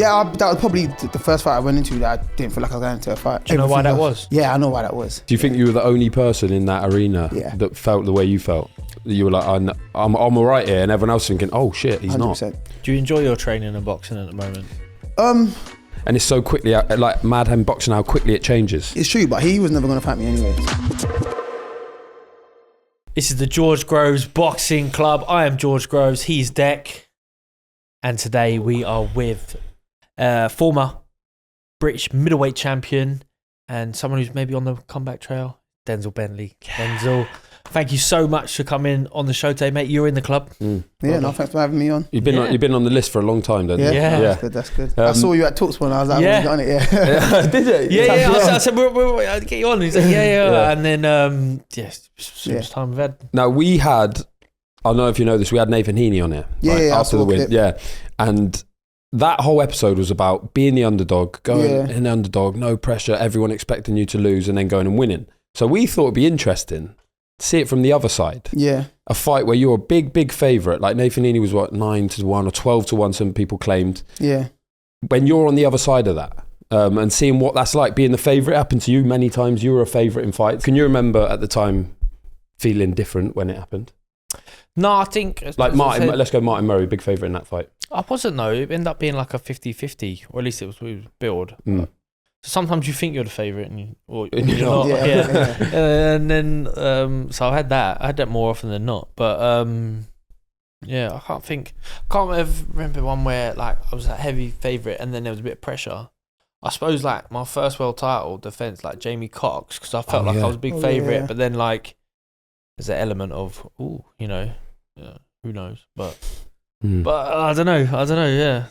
Yeah, that was probably the first fight I went into that I didn't feel like I was going into a fight. Do you know why that was? Yeah, I know why that was. Do you think you were the only person in that arena that felt the way you felt? You were like, I'm all right here, and everyone else thinking, oh shit, he's 100%. Not. Do you enjoy your training and boxing at the moment? And it's so quickly, like mad hand boxing, how quickly it changes. It's true, but he was never going to fight me anyway. This is the George Groves Boxing Club. I am George Groves, he's Deck. And today we are with former British middleweight champion and someone who's maybe on the comeback trail, Denzel Bentley. Denzel, thank you so much for coming on the show today, mate. You're in the club. Yeah, no, thanks for having me on. You've been on the list for a long time, don't you? Yeah. That's good. I saw you at Talks when I was like, yeah. On it, Did it? Yeah. I said, I'll get you on. He's like, yeah. And then, much time we've had. Now, we had, I don't know if you know this, we had Nathan Heaney on here. After the win. Yeah. And that whole episode was about being the underdog, going in the underdog, no pressure, everyone expecting you to lose and then going and winning. So we thought it'd be interesting to see it from the other side. Yeah. A fight where you're a big favourite. Like Nathan Heaney was 9-1 or 12-1, some people claimed. Yeah. When you're on the other side of that, and seeing what that's like, being the favourite, happened to you many times. You were a favourite in fights. Can you remember at the time feeling different when it happened? No, I think... Like Martin, let's go Martin Murray, big favourite in that fight. I wasn't though. It ended up being like a 50-50, or at least it was billed. So sometimes you think you're the favourite and you're not. Yeah. And then, so I had that more often than not. But I can't remember one where like I was a heavy favourite and then there was a bit of pressure. I suppose like my first world title defence, like Jamie Cox, because I felt I was a big favourite, but then like there's an element of, who knows, but I don't know, yeah.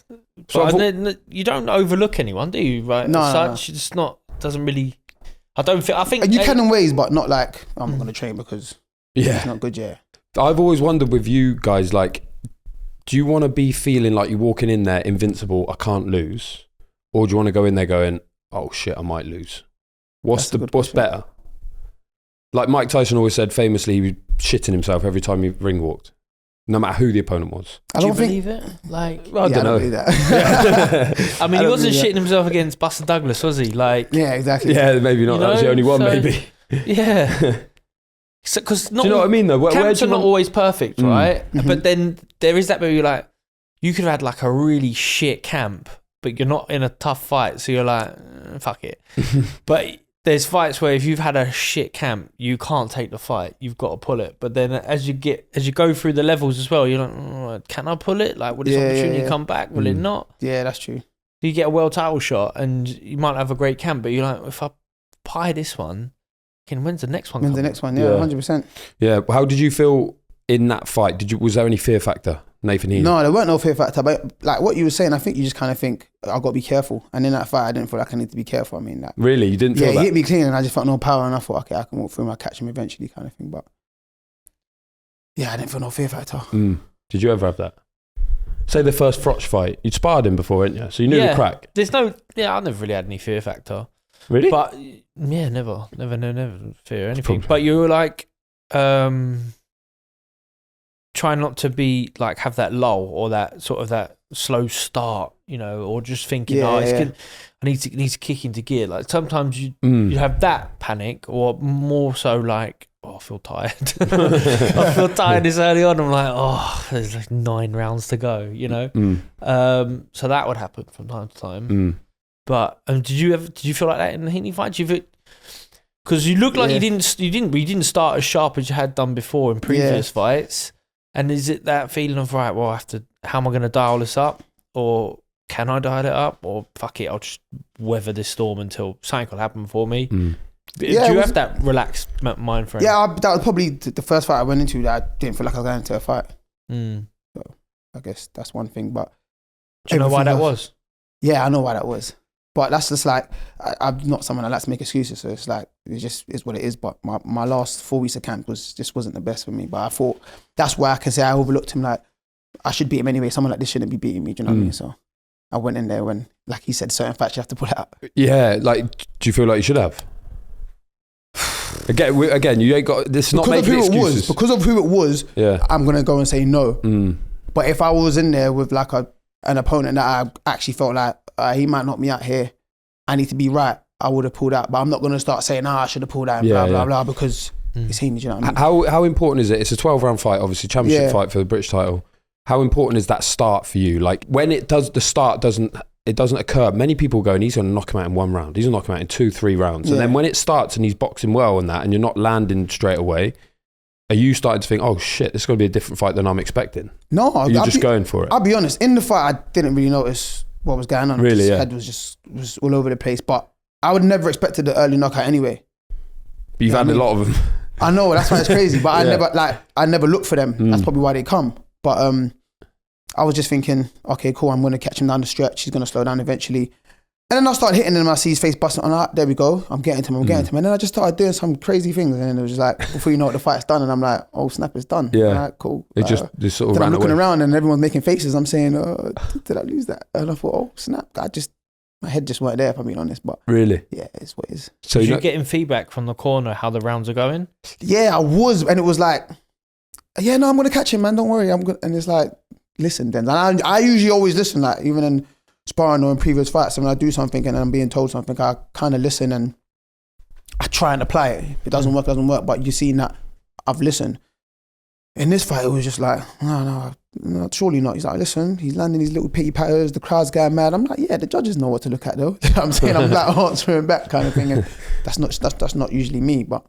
So you don't overlook anyone, do you? Right? No, such, it's not, doesn't really, I think you can in ways, but not like, I'm not going to train because it's not good, I've always wondered with you guys, like, do you want to be feeling like you're walking in there invincible, I can't lose? Or do you want to go in there going, oh shit, I might lose? What's better? Like Mike Tyson always said famously, he was shitting himself every time he ring walked, no matter who the opponent was. Do you believe it? Like, I don't know. That. I mean, he wasn't shitting himself against Buster Douglas, was he? Like, yeah, exactly. Yeah, maybe not. That was the only one, maybe. Yeah. Because do you know what I mean though? Camps are not always perfect, right? But then there is that where you're like, you could have had like a really shit camp, but you're not in a tough fight, so you're like, fuck it. But there's fights where if you've had a shit camp, you can't take the fight. You've got to pull it. But then as you go through the levels as well, you're like, can I pull it? Like, will this opportunity come back? Will it not? Yeah, that's true. You get a world title shot and you might have a great camp, but you're like, if I pie this one, when's the next one? When's the next one? Yeah, 100%. Yeah. How did you feel in that fight? Was there any fear factor, Nathan Heaney? No, there weren't no fear factor. But like what you were saying, I think you just kind of think, I've got to be careful. And in that fight, I didn't feel like I need to be careful. I mean, like, really? You didn't feel that? Yeah, he hit me clean and I just felt no power and I thought, okay, I can walk through him, I'll catch him eventually kind of thing. But yeah, I didn't feel no fear factor. Did you ever have that? Say the first Froch fight, you'd sparred him before, hadn't you? So you knew the crack. I never really had any fear factor. Really? But yeah, never fear anything. But you were like, try not to be like, have that lull or that sort of that slow start, or just thinking, good. I need to kick into gear. Like sometimes you have that panic, or more so like, I feel tired. I feel tired this early on. I'm like, there's like 9 rounds to go, So that would happen from time to time. But did you feel like that in the Heaney fight? Because you look like you didn't start as sharp as you had done before in previous fights. And is it that feeling of, right, well, how am I going to dial this up? Or can I dial it up? Or fuck it, I'll just weather this storm until something will happen for me. Do you have that relaxed mind frame? Yeah, that was probably the first fight I went into that I didn't feel like I was going into a fight. So I guess that's one thing. But do you know why that was? Yeah, I know why that was. But that's just like, I'm not someone that likes to make excuses. So it's like, it just is what it is. But my last 4 weeks of camp wasn't the best for me. But I thought that's why I can say I overlooked him. Like, I should beat him anyway. Someone like this shouldn't be beating me. Do you know what I mean? So I went in there when, like he said, certain facts you have to pull out. Yeah, like, do you feel like you should have? Again, you ain't got this. Not making excuses because of who it was. Yeah, I'm gonna go and say no. But if I was in there with like a an opponent that I actually felt like he might knock me out here, I need to be right, I would have pulled out. But I'm not going to start saying, I should have pulled out and blah, blah, because it's Heaney, do you know what I mean? How important is it? It's a 12-round fight, obviously, championship fight for the British title. How important is that start for you? Like, when it does, the start doesn't occur. Many people go, and he's going to knock him out in 1 round. He's going to knock him out in 2-3 rounds. And then when it starts and he's boxing well and that, and you're not landing straight away, are you starting to think, oh shit, this is going to be a different fight than I'm expecting? No. You're just going for it? I'll be honest, in the fight, I didn't really notice what was going on. Really, His head was all over the place. But I would never expected the early knockout anyway. But you've had a lot of them. I know, that's why it's crazy. But I never look for them. That's probably why they come. But I was just thinking, okay, cool, I'm going to catch him down the stretch. He's going to slow down eventually. And then I started hitting him. I see his face busting. I'm like, there we go. I'm getting to him. And then I just started doing some crazy things. And then it was just like, before you know it, the fight's done. And I'm like, oh, snap, it's done. Yeah. All right, cool. It just sort of then ran I'm looking away. around and everyone's making faces. I'm saying, did I lose that? And I thought, oh, snap. My head just weren't there, if I'm being honest. But really? Yeah, it's what it is. So you're getting feedback from the corner how the rounds are going? Yeah, I was. And it was like, yeah, no, I'm going to catch him, man. Don't worry. And it's like, listen, then. And I usually always listen, like, even in sparring or in previous fights, when I do something and I'm being told something, I kind of listen and I try and apply it. If it doesn't work, but you see that I've listened. In this fight, it was just like, no, surely not. He's like, listen, he's landing these little pity patters, the crowd's going mad. I'm like, yeah, the judges know what to look at though. You know what I'm saying? I'm like answering back kind of thing. And that's not usually me, but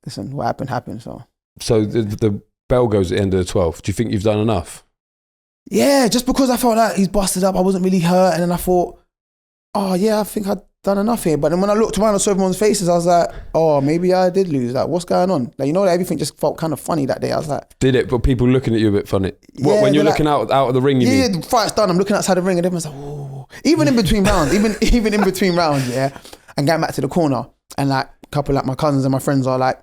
listen, what happened. So the bell goes at the end of the 12th. Do you think you've done enough? Yeah, just because I felt like he's busted up, I wasn't really hurt. And then I thought, oh yeah, I think I'd done enough here. But then when I looked around and saw everyone's faces, I was like, oh, maybe I did lose. Like, what's going on? Like, everything just felt kind of funny that day. I was like, did it? But people looking at you a bit funny. What, when you're looking out of the ring, you mean? Yeah, the fight's done. I'm looking outside the ring and everyone's like, oh. Even in between rounds, even in between rounds, yeah. And getting back to the corner, and like a couple like my cousins and my friends are like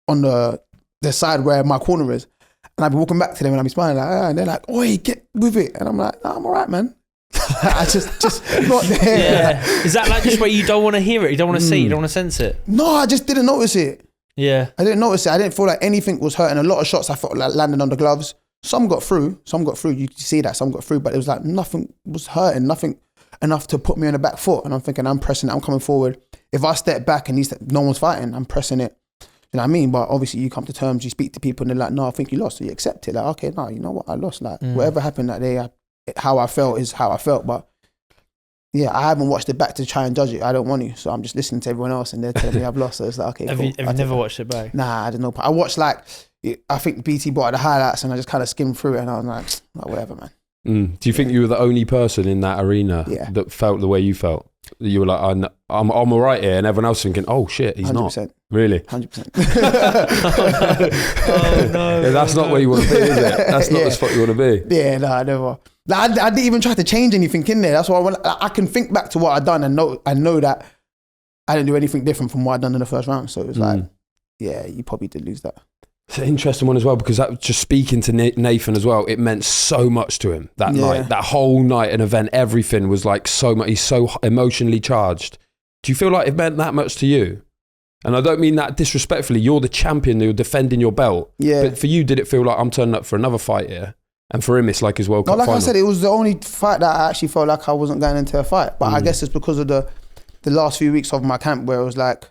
on the side where my corner is. And I'd be walking back to them and I'd be smiling like, and they're like, oi, get with it. And I'm like, no, I'm all right, man. I just not there. Yeah. Is that like just where you don't want to hear it? You don't want to see it? You don't want to sense it? No, I just didn't notice it. Yeah. I didn't notice it. I didn't feel like anything was hurting. A lot of shots I felt like landed on the gloves. Some got through. You could see that. Some got through. But it was like nothing was hurting. Nothing enough to put me on the back foot. And I'm thinking, I'm pressing it. I'm coming forward. If I step back and no one's fighting, I'm pressing it. You know what I mean? But obviously you come to terms, you speak to people and they're like, no, I think you lost. So you accept it. Like, okay, no, you know what? I lost. Like, whatever happened that day, how I felt is how I felt. But yeah, I haven't watched it back to try and judge it. I don't want to. So I'm just listening to everyone else and they're telling me I've lost. So it's like, okay, have cool. You never watched it back? Nah, I don't know. I watched I think BT brought out the highlights and I just kind of skimmed through it and I was like, whatever, man. Do you think you were the only person in that arena that felt the way you felt? You were like, I'm all right here, and everyone else thinking, oh shit, he's 100%. Not. Really? 100%. Oh no. Yeah, that's not where you want to be, is it? That's not the spot you want to be. Yeah, no, I never. Like, I didn't even try to change anything in there. That's why I can think back to what I'd done and know that I didn't do anything different from what I'd done in the first round. So it was like, yeah, you probably did lose that. It's an interesting one as well, because that, just speaking to Nathan as well, it meant so much to him that night. That whole night and event, everything was like so much. He's so emotionally charged. Do you feel like it meant that much to you? And I don't mean that disrespectfully. You're the champion. You're defending your belt. Yeah. But for you, did it feel like I'm turning up for another fight here? And for him, it's like his World Cup final. I said, it was the only fight that I actually felt like I wasn't going into a fight. But I guess it's because of the last few weeks of my camp where it was like,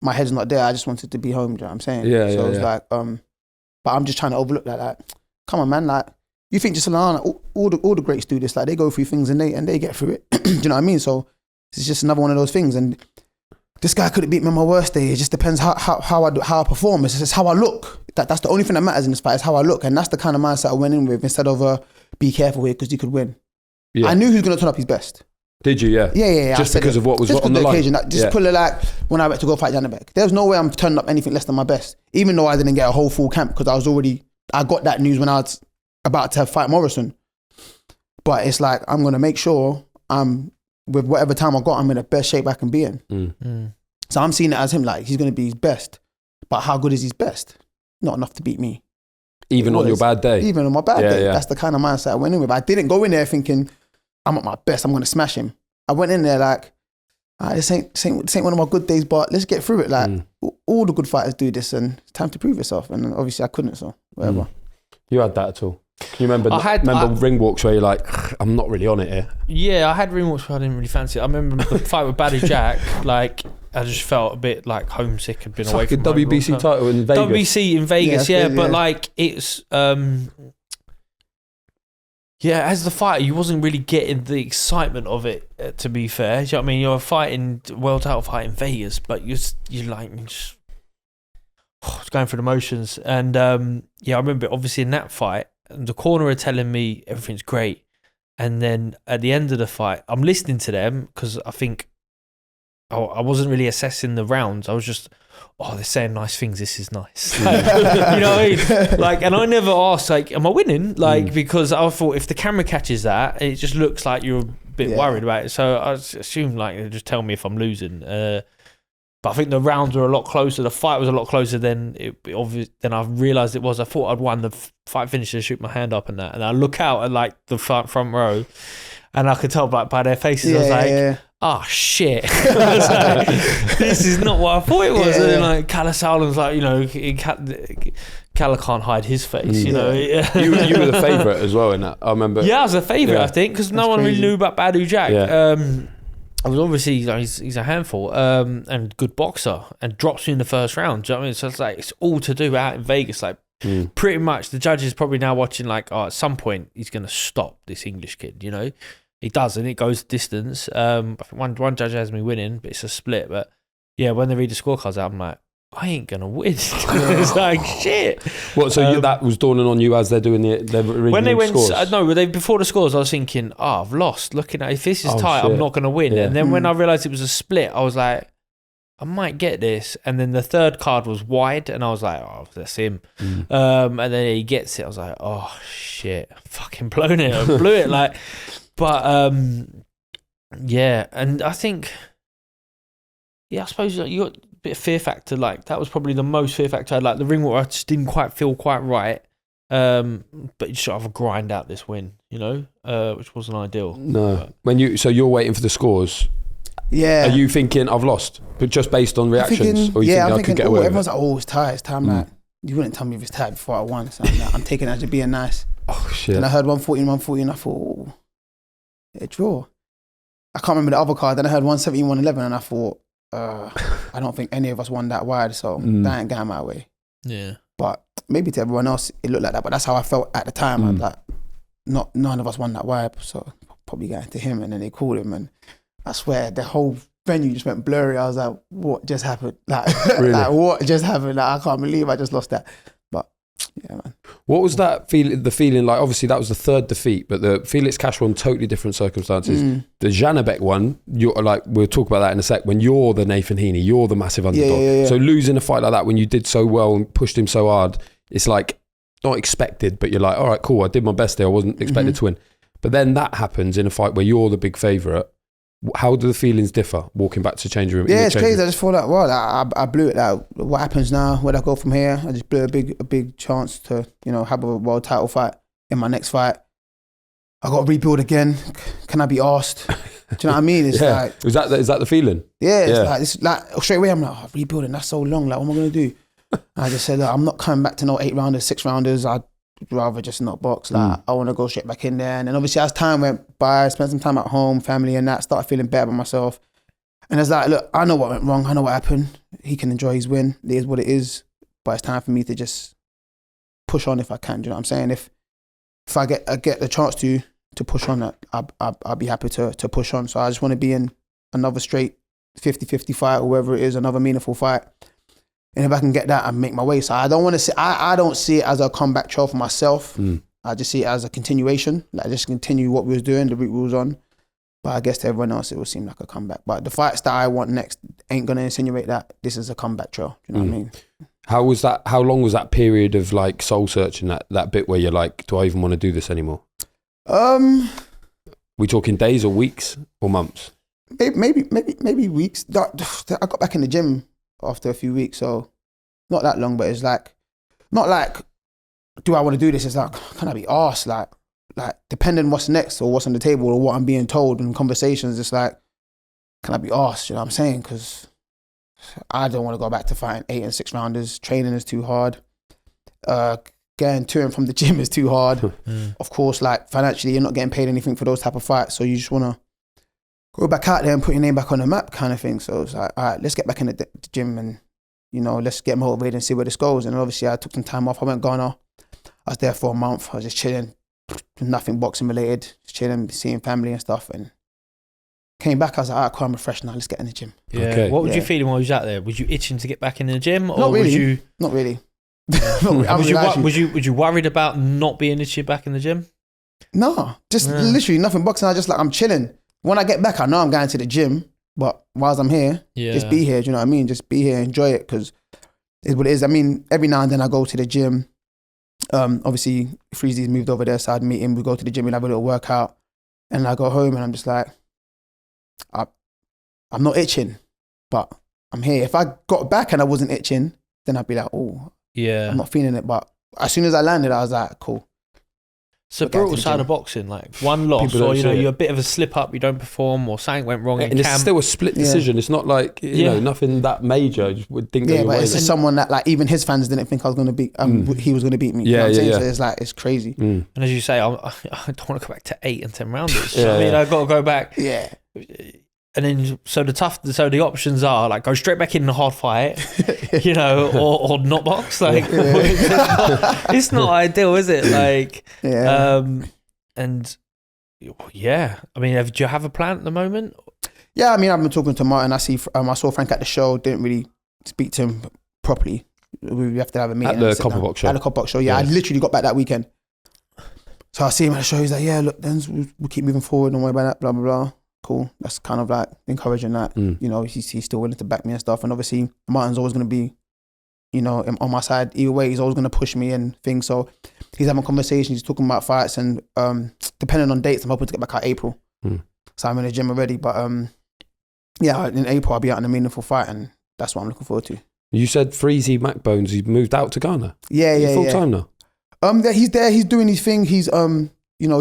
my head's not there. I just wanted to be home. Do you know what I'm saying? Yeah. So it was like, but I'm just trying to overlook that. Like, come on, man. Like, you think just like, all the greats do this. Like, they go through things and they get through it. Do you know what I mean? So it's just another one of those things. And this guy could have beat me on my worst day. It just depends how I perform. It's just how I look. That's the only thing that matters in this fight is how I look. And that's the kind of mindset I went in with instead of be careful here because you could win. Yeah. I knew he was going to turn up his best. Did you? Yeah. Yeah. Just because of what was on the line. Occasion, just put it like when I went to go fight Janabek. There's no way I'm turning up anything less than my best, even though I didn't get a whole full camp because I got that news when I was about to fight Morrison. But it's like I'm gonna make sure with whatever time I got, I'm in the best shape I can be in. So I'm seeing it as him like he's gonna be his best, but how good is his best? Not enough to beat me. Even on your bad day. Even on my bad day. Yeah. That's the kind of mindset I went in with. I didn't go in there thinking, I'm at my best, I'm going to smash him. I went in there like, this ain't one of my good days, but let's get through it. Like, all the good fighters do this and it's time to prove yourself. And obviously I couldn't, so whatever. You had that at all? Can you remember ring walks where you're like, I'm not really on it here? Yeah, I had ring walks where I didn't really fancy it. I remember the fight with Badou Jack, like, I just felt a bit like homesick, had been away from like a WBC title in Vegas. WBC in Vegas, but like, it's... yeah, as the fighter, you wasn't really getting the excitement of it, to be fair. Do you know what I mean? You're fighting, world title fight in Vegas, but you're just going through the motions. And I remember obviously in that fight, the corner are telling me everything's great. And then at the end of the fight, I'm listening to them because I think I wasn't really assessing the rounds. I was just, they're saying nice things. This is nice. Like, you know what I mean? Like, and I never asked, like, am I winning? Like, because I thought if the camera catches that, it just looks like you're a bit worried about it. So I assumed, like, they'll just tell me if I'm losing. But I think the rounds were a lot closer. The fight was a lot closer than than I realised it was. I thought I'd won the fight finish and shoot my hand up and that. And I look out at, like, the front row, and I could tell, like, by their faces, I was like, oh shit. I was like, this is not what I thought it was. And then, like, Calla Saulen's like, you know, Calla can't hide his face, you know. You were the favourite as well in that, I remember. Yeah, I was a favourite, I think, because no one really knew about Badou Jack. Yeah. I was obviously, you know, he's a handful and good boxer, and drops me in the first round. Do you know what I mean? So it's like, it's all to do out in Vegas. Like, pretty much the judge is probably now watching, like, at some point he's going to stop this English kid, you know. He does, and it goes distance. I think one judge has me winning, but it's a split. But yeah, when they read the scorecards out, I'm like, I ain't gonna win. It's like, shit. What? So that was dawning on you as they're doing when they went scores? Before the scores, I was thinking, I've lost. Looking at, if this is tight, shit. I'm not gonna win. Yeah. And then when I realised it was a split, I was like, I might get this. And then the third card was wide, and I was like, oh, that's him. And then he gets it. I was like, oh shit, I fucking blown it. I blew it. Like, but yeah, and I think, I suppose you got a bit of fear factor. Like, that was probably the most fear factor I had. Like, the ring walk, I just didn't quite feel quite right. But you just sort of grind out this win, you know, which wasn't ideal. No. So you're waiting for the scores. Yeah. Are you thinking I've lost, but just based on reactions, or you think I could get away with it? Everyone's like, it's tight. It's time. Like, you wouldn't tell me if it's tight before I won. So I'm taking it as being nice. Oh shit! And I heard 140, and I thought, draw. I can't remember the other card. Then I heard 170, 111, and I thought, I don't think any of us won that wide, so that ain't going my way. Yeah. But maybe to everyone else, it looked like that. But that's how I felt at the time. I'm like, none of us won that wide, so probably going to him. And then they called him, and I swear the whole venue just went blurry. I was like, what just happened? Like, really? Like, what just happened? Like, I can't believe I just lost that. But yeah, man. What was that feeling? The feeling, like, obviously that was the third defeat, but the Felix Cash one, totally different circumstances. The Janabek one, you're like, we'll talk about that in a sec. When you're the Nathan Heaney, you're the massive underdog. Yeah. So losing a fight like that when you did so well and pushed him so hard, it's like not expected, but you're like, all right, cool. I did my best there. I wasn't expected to win. But then that happens in a fight where you're the big favourite. How do the feelings differ walking back to change room? Yeah, it's crazy. I just feel like, I blew it out. What happens now? Where do I go from here? I just blew a big chance to, you know, have a world title fight in my next fight. I got to rebuild again. Can I be asked? Do you know what I mean? It's like, is that the feeling? Yeah, it's like straight away I'm like, rebuilding. That's so long. Like, what am I gonna do? I just said, look, I'm not coming back to no 8-rounders, 6-rounders. I'd rather just not box. Like, I want to go straight back in there. And then obviously as time went by, I spent some time at home, family and that, started feeling better about myself. And it's like, look, I know what went wrong. I know what happened. He can enjoy his win. It is what it is. But it's time for me to just push on if I can. Do you know what I'm saying? If I get the chance to push on, I'll be happy to push on. So I just want to be in another straight 50-50 fight, or whatever it is, another meaningful fight. And if I can get that, I make my way. So I don't want to see. I don't see it as a comeback trail for myself. I just see it as a continuation. Like, just continue what we was doing, the route we was on. But I guess to everyone else, it will seem like a comeback. But the fights that I want next ain't gonna insinuate that this is a comeback trail. Do you know what I mean? How was that? How long was that period of like soul searching? That bit where you're like, do I even want to do this anymore? We talking days or weeks or months? Maybe weeks. I got back in the gym after a few weeks, so not that long, but it's like, not like, do I want to do this? It's like, can I be asked? Like depending what's next or what's on the table or what I'm being told in conversations, it's like, can I be asked? You know what I'm saying? Because I don't want to go back to fighting 8 and 6 rounders. Training is too hard. getting to and from the gym is too hard. Of course, like financially, you're not getting paid anything for those type of fights. So you just want to go back out there and put your name back on the map kind of thing. So it's like, all right, let's get back in the gym and, you know, let's get motivated and see where this goes. And obviously I took some time off. I went Ghana. I was there for a month. I was just chilling, nothing boxing related, just chilling, seeing family and stuff. And came back, I was like, all right, cool, I'm refreshed now. Let's get in the gym. Yeah. Okay. What was you feeling while you was out there? Was you itching to get back in the gym? Or Not really. Was you... Not really. Was you worried about not being itchy back in the gym? No, just literally nothing boxing. I just like, I'm chilling. When I get back, I know I'm going to the gym, but whilst I'm here, just be here. Do you know what I mean? Just be here, enjoy it, because it's what it is. I mean, every now and then I go to the gym. Obviously, Freezy's moved over there, so I'd meet him. We go to the gym, we'd have a little workout, and I go home and I'm just like, I'm not itching, but I'm here. If I got back and I wasn't itching, then I'd be like, oh, yeah, I'm not feeling it. But as soon as I landed, I was like, cool. It's a brutal side of boxing, like one loss, or you know, you're a bit of a slip up, you don't perform, or something went wrong. And it's still a split decision. It's not like you know, nothing that major. You would think. Yeah, but it's just someone that like even his fans didn't think I was going to beat. He was going to beat me. You know what I'm saying? So it's like, it's crazy. And as you say, I don't want to go back to 8 and 10 rounders. I mean, I got to go back. Yeah. And then so the options are like go straight back in a hard fight, you know, or not box. Like it's not ideal, is it? Like and yeah, I mean, do you have a plan at the moment? Yeah, I mean, I've been talking to Martin. I saw Frank at the show. Didn't really speak to him properly. We have to have a meeting at the Copper Box show. At the Copper Box show, yeah. I literally got back that weekend. So I see him at the show. He's like, "Yeah, look, Denzel, we'll keep moving forward. Don't worry about that. Blah blah blah." Cool. That's kind of like encouraging that. You know, he's still willing to back me and stuff. And obviously, Martin's always going to be, you know, on my side. Either way, he's always going to push me and things. So he's having conversations. He's talking about fights, and depending on dates, I'm hoping to get back out April. So I'm in the gym already. But yeah, in April I'll be out in a meaningful fight, and that's what I'm looking forward to. You said Freezy Macbones. He's moved out to Ghana. Yeah. Full time now. He's there. He's doing his thing. He's you know,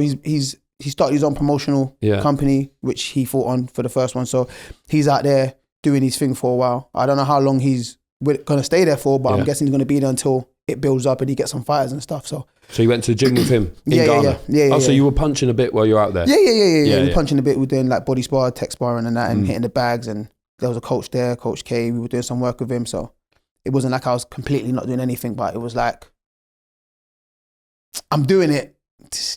he started his own promotional company, which he fought on for the first one. So he's out there doing his thing for a while. I don't know how long he's going to stay there for, but I'm guessing he's going to be there until it builds up and he gets some fighters and stuff. So you went to the gym with him in Ghana? Yeah. So you were punching a bit while you were out there? Yeah. We were punching a bit. We were doing like body spar, tech sparring and that, and hitting the bags. And there was a coach there, Coach K. We were doing some work with him. So it wasn't like I was completely not doing anything, but it was like, I'm doing it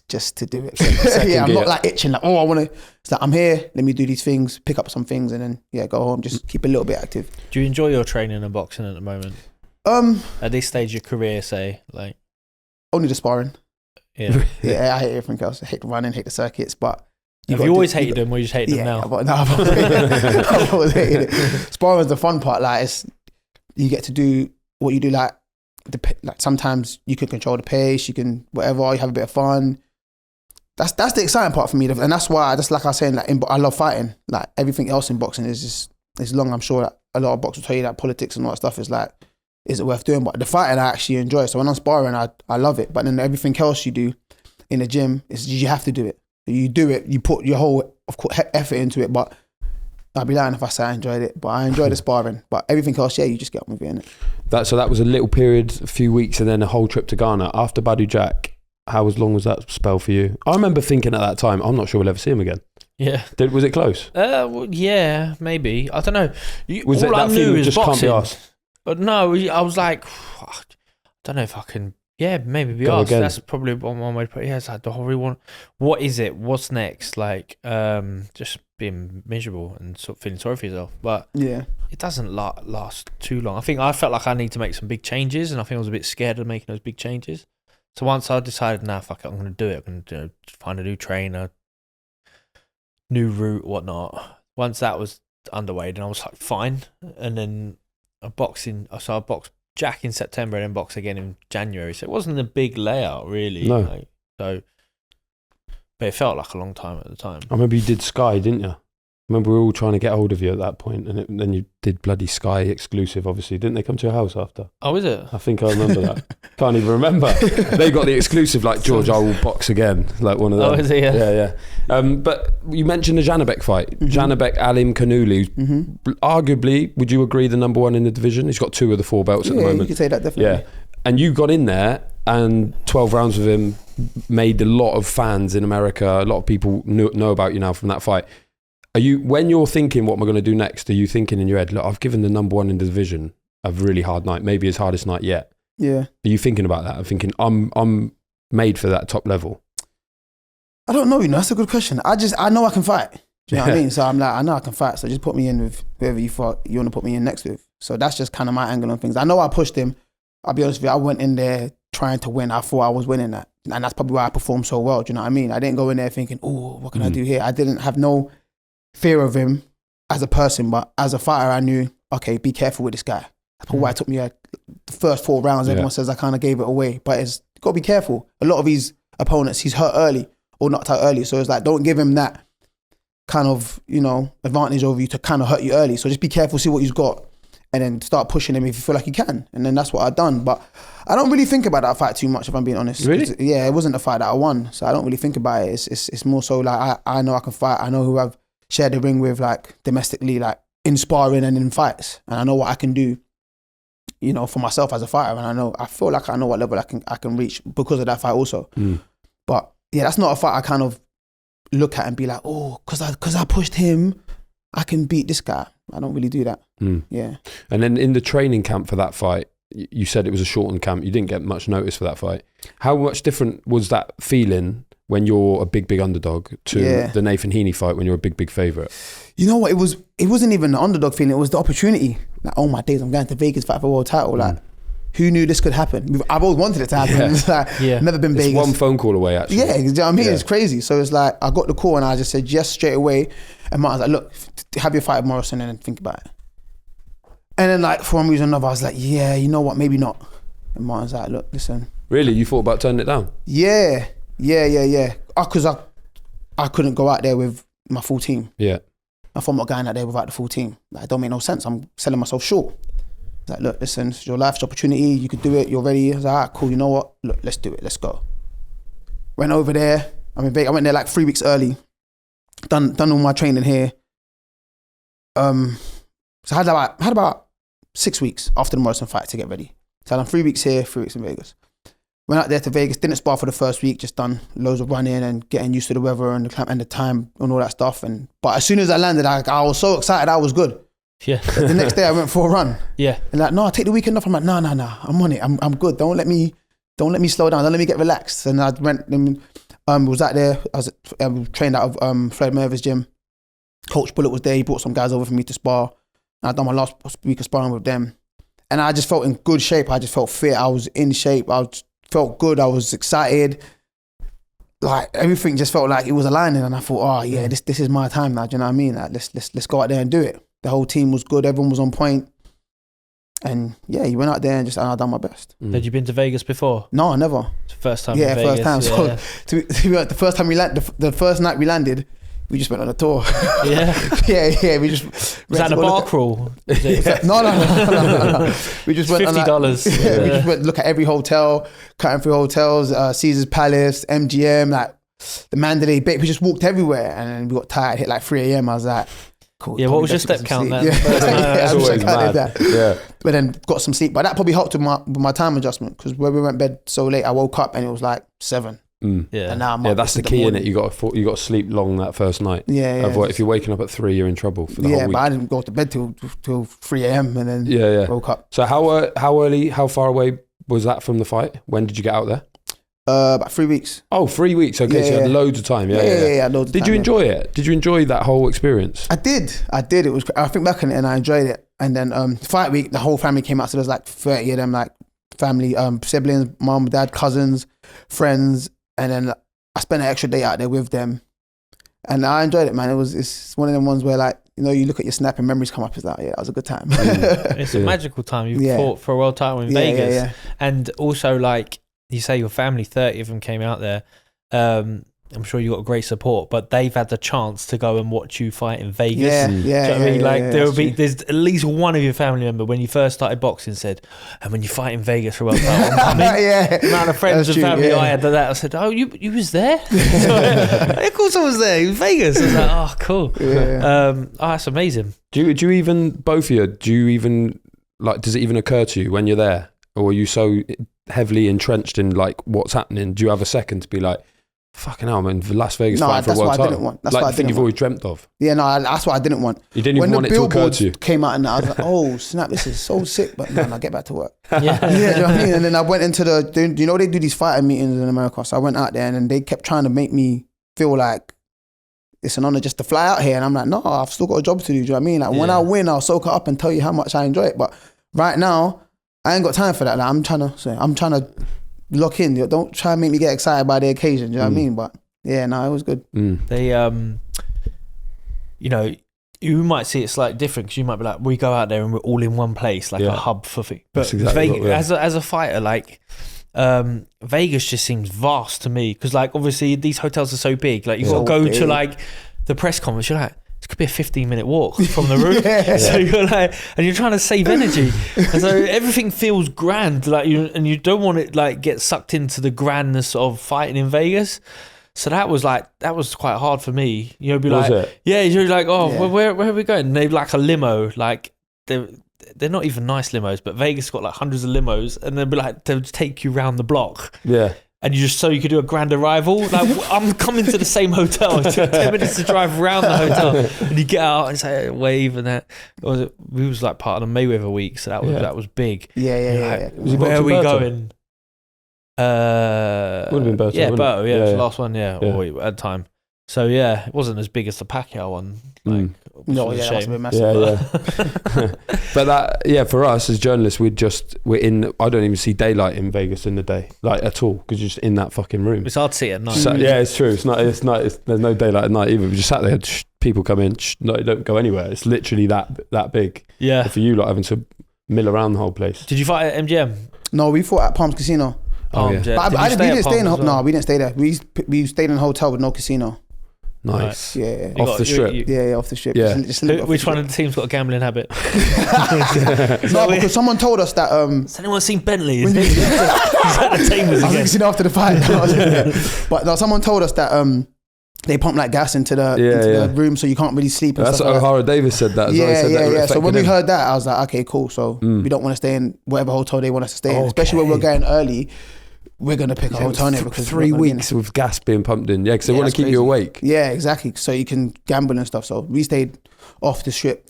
just to do it. I'm not like itching like, I want to. It's like, I'm here, let me do these things, pick up some things, and then go home, just keep a little bit active. Do you enjoy your training and boxing at the moment? At this stage of your career, say, like only the sparring. Yeah. I hate everything else. I hate the running, hate the circuits, but have you always hated them or you just hate them now? I've always hated it. Sparring's the fun part. Like, you get to do what you do, like sometimes you can control the pace, you can whatever, you have a bit of fun. That's the exciting part for me, and that's why, just like I was saying, like I love fighting. Like everything else in boxing is just, it's long. I'm sure that a lot of boxers will tell you that politics and all that stuff is like, is it worth doing? But the fighting I actually enjoy. So when I'm sparring, I love it. But then everything else you do in the gym is you have to do it. You do it. You put your whole effort into it. But I'd be lying if I say I enjoyed it, but I enjoyed the sparring. But everything else, you just get on with it, innit? So that was a little period, a few weeks, and then a whole trip to Ghana. After Badou Jack, how long was that spell for you? I remember thinking at that time, I'm not sure we'll ever see him again. Yeah. Was it close? Well, yeah, maybe. I don't know. Was all it that feeling just boxing. Can't be asked? But no, I was like, I don't know if I can. Yeah, maybe be asked. That's probably one way to put it. Yeah, it's like, do I really want? What is it? What's next? Like, just being miserable and sort of feeling sorry for yourself. But yeah, it doesn't last too long. I felt like I need to make some big changes, and I think I was a bit scared of making those big changes. So once I decided, fuck it, I'm going to do it. I'm going to find a new trainer, new route, whatnot. Once that was underway, then I was like, fine. And then I boxed Jack in September and then box again in January. So it wasn't a big layout, really. No. But it felt like a long time at the time. I remember you did Sky, didn't you? I remember we were all trying to get hold of you at that point, and then you did bloody Sky exclusive, obviously. Didn't they come to your house after? Oh, is it? I think I remember that. Can't even remember. They got the exclusive, like, George, I will box again. Like one of them. Oh, is it? Yeah. But you mentioned the Janabek fight. Janabek Alimkhanuly. Arguably, would you agree, the number one in the division? He's got 2 of the 4 belts at the moment. You could say that, definitely. Yeah. And you got in there and 12 rounds with him made a lot of fans in America. A lot of people know about you now from that fight. When you're thinking, what am I going to do next? Are you thinking in your head, look, I've given the number one in the division a really hard night, maybe his hardest night yet? Yeah. Are you thinking about that? I'm thinking, I'm made for that top level. I don't know, that's a good question. I know I can fight. Do you know what I mean? So I'm like, I know I can fight. So just put me in with whoever you want to put me in next with. So that's just kind of my angle on things. I know I pushed him. I'll be honest with you, I went in there trying to win. I thought I was winning that. And that's probably why I performed so well. Do you know what I mean? I didn't go in there thinking, oh, what can I do here? I didn't have no fear of him as a person, but as a fighter, I knew, okay, be careful with this guy. That's why it took me the first 4 rounds. Everyone says I kind of gave it away, but it's got to be careful. A lot of these opponents, he's hurt early or knocked out early. So it's like, don't give him that kind of, advantage over you to kind of hurt you early. So just be careful, see what he's got, and then start pushing him if you feel like you can. And then that's what I've done. But I don't really think about that fight too much, if I'm being honest. Really? Yeah, it wasn't a fight that I won. So I don't really think about it. It's more so like, I know I can fight. I know who I've shared the ring with, like domestically, like in sparring and in fights. And I know what I can do, for myself as a fighter. And I feel like I know what level I can reach because of that fight also. But yeah, that's not a fight I kind of look at and be like, oh, because I pushed him, I can beat this guy. I don't really do that. Yeah. And then in the training camp for that fight, you said it was a shortened camp. You didn't get much notice for that fight. How much different was that feeling when you're a big underdog to the Nathan Heaney fight when you're a big favourite? You know what? It wasn't even the underdog feeling. It was the opportunity. Like, oh my days, I'm going to Vegas fight for a world title. Like, who knew this could happen? I've always wanted it to happen. Yeah. It's like, never been Vegas. It's one phone call away, actually. Yeah, you know what I mean? It's crazy. So it's like, I got the call and I just said yes straight away. And Martin's like, look, have your fight with Morrison and then think about it. And then like, for one reason or another, I was like, yeah, you know what, maybe not. And Martin's like, look, listen. Really? You thought about turning it down? Yeah. Because I couldn't go out there with my full team. Yeah. I thought I'm not going out there without the full team. Like, it don't make no sense. I'm selling myself short. Like, look, listen, it's your life's opportunity. You could do it. You're ready. I was like, all right, cool. You know what? Look, let's do it. Let's go. Went over there. I went there like 3 weeks early. Done all my training here. So I had about 6 weeks after the Morrison fight to get ready. So I done 3 weeks here, 3 weeks in Vegas. Went out there to Vegas, didn't spar for the first week, just done loads of running and getting used to the weather and the time and all that stuff. But as soon as I landed, I was so excited, I was good. Yeah. The next day I went for a run. Yeah. And like, no, I take the weekend off. I'm like, no, I'm on it. I'm good. Don't let me slow down. Don't let me get relaxed. And I went and was out there. I was trained out of Fred Mervis gym. Coach Bullet was there. He brought some guys over for me to spar. And I done my last week of sparring with them. And I just felt in good shape. I just felt fit. I was in shape. Felt good. I was excited. Like everything just felt like it was aligning. And I thought, oh yeah, this is my time now. Do you know what I mean? Like let's go out there and do it. The whole team was good. Everyone was on point. And yeah, you went out there and I done my best. Had you been to Vegas before? No, never. It's the first time. Yeah, in Vegas. first time. Yeah. So the first time the first night we landed, we just went on a tour. Yeah. yeah. We just was that a bar crawl? No. We just went $50. Yeah. We just went look at every hotel, cutting through hotels, Caesar's Palace, MGM, like the Mandalay Bay. We just walked everywhere, and then we got tired. Hit like 3 a.m. I was like, cool. Yeah. What was your step count then? Yeah, always mad. Yeah. But then got some sleep. But that probably helped with my time adjustment, because when we went to bed so late, I woke up and it was like 7. Yeah, and now I'm that's the key, innit? You got to sleep long that first night. Yeah. Otherwise, if you're waking up at 3, you're in trouble for the whole week. But I didn't go to bed till 3 a.m. and then woke up. So how far away was that from the fight? When did you get out there? About 3 weeks. Oh, 3 weeks. Okay, so you had loads of time. Yeah, loads of time. Did you enjoy it? Did you enjoy that whole experience? I did. It was. I think back on it and I enjoyed it. And then fight week, the whole family came out. So there's like 30 of them, like family, siblings, mom, dad, cousins, friends, and then I spent an extra day out there with them, and I enjoyed it, man. It's one of them ones where, like, you look at your snap and memories come up. It's like, yeah, that was a good time. It's a magical time. You fought for a world title in Vegas, and also, like you say, your family, 30 of them came out there. I'm sure you got great support, but they've had the chance to go and watch you fight in Vegas. Yeah. Do you know what I mean? Like there's at least one of your family member when you first started boxing said, and when you fight in Vegas for a world title, I'm coming. The amount of friends and family I had that I said, oh, you was there? Of course I was there. In Vegas. I was like, oh, cool. That's amazing. Do you even, both of you, like, does it even occur to you when you're there, or are you so heavily entrenched in like what's happening, do you have a second to be like, fucking hell, I'm in Las Vegas fighting for a world title? Didn't want. That's like what the thing you've always dreamt of. Yeah, no, that's what I didn't want. You didn't even want it to occur to you. When the billboards came out and I was like, oh snap, this is so sick. But no, get back to work. Yeah, you know what I mean? And then I went into they do these fighter meetings in America. So I went out there and then they kept trying to make me feel like it's an honor just to fly out here. And I'm like, no, I've still got a job to do. Do you know what I mean? Like when I win, I'll soak it up and tell you how much I enjoy it. But right now, I ain't got time for that. Like, I'm trying to lock in. Don't try and make me get excited by the occasion. Do you know what I mean? But yeah, no, it was good. They, you know, you might see it slightly different because you might be like, we go out there and we're all in one place, like a hub for things. But exactly Vegas, as a fighter, like Vegas just seems vast to me because, like, obviously these hotels are so big. Like, you've got to go to like the press conference. You're like, it could be a 15-minute walk from the room. So you're like, and you're trying to save energy. And so everything feels grand, like you don't want it like get sucked into the grandness of fighting in Vegas. So that was quite hard for me. You know, be like, you're like, well, where are we going? And they've like a limo, like they're not even nice limos, but Vegas got like hundreds of limos, and they'll be like, they'll take you round the block. Yeah. And you just so you could do a grand arrival. Like, I'm coming to the same hotel. It took 10 minutes to drive around the hotel, and you get out and say wave, and that. We was like part of the Mayweather week, so that was big. Yeah. Like, where are we going? Would have been Badou. Yeah, Badou. Yeah, it was the last one. Yeah, or at the time. So yeah, it wasn't as big as the Pacquiao one. Like, no, that must have been massive. But that, for us as journalists, we're in. I don't even see daylight in Vegas in the day, like at all, because you're just in that fucking room. It's hard to see at night. So, yeah, it's true. It's not. There's no daylight at night either. We just sat there. People come in. No, don't go anywhere. It's literally that big. Yeah. But for you, like having to mill around the whole place. Did you fight at MGM? No, we fought at Palms Casino. Oh yeah. But we didn't stay in. No, we didn't stay there. We stayed in a hotel with no casino. Nice. Yeah. Off the strip. Yeah, off the strip. Yeah. Which one of the teams got a gambling habit? No, because someone told us that. Has anyone seen Bentley? Is that the Tamers again? I was after the fight. But no, someone told us that they pump like gas into the room, so you can't really sleep. And That's what O'Hara Davis said that. Yeah. So when we heard that, I was like, okay, cool. So we don't want to stay in whatever hotel they want us to stay in, especially when we're going early. We're going to pick a hotel near because 3 weeks with gas being pumped in. Yeah, because they want to keep you awake. Yeah, exactly. So you can gamble and stuff. So we stayed off the strip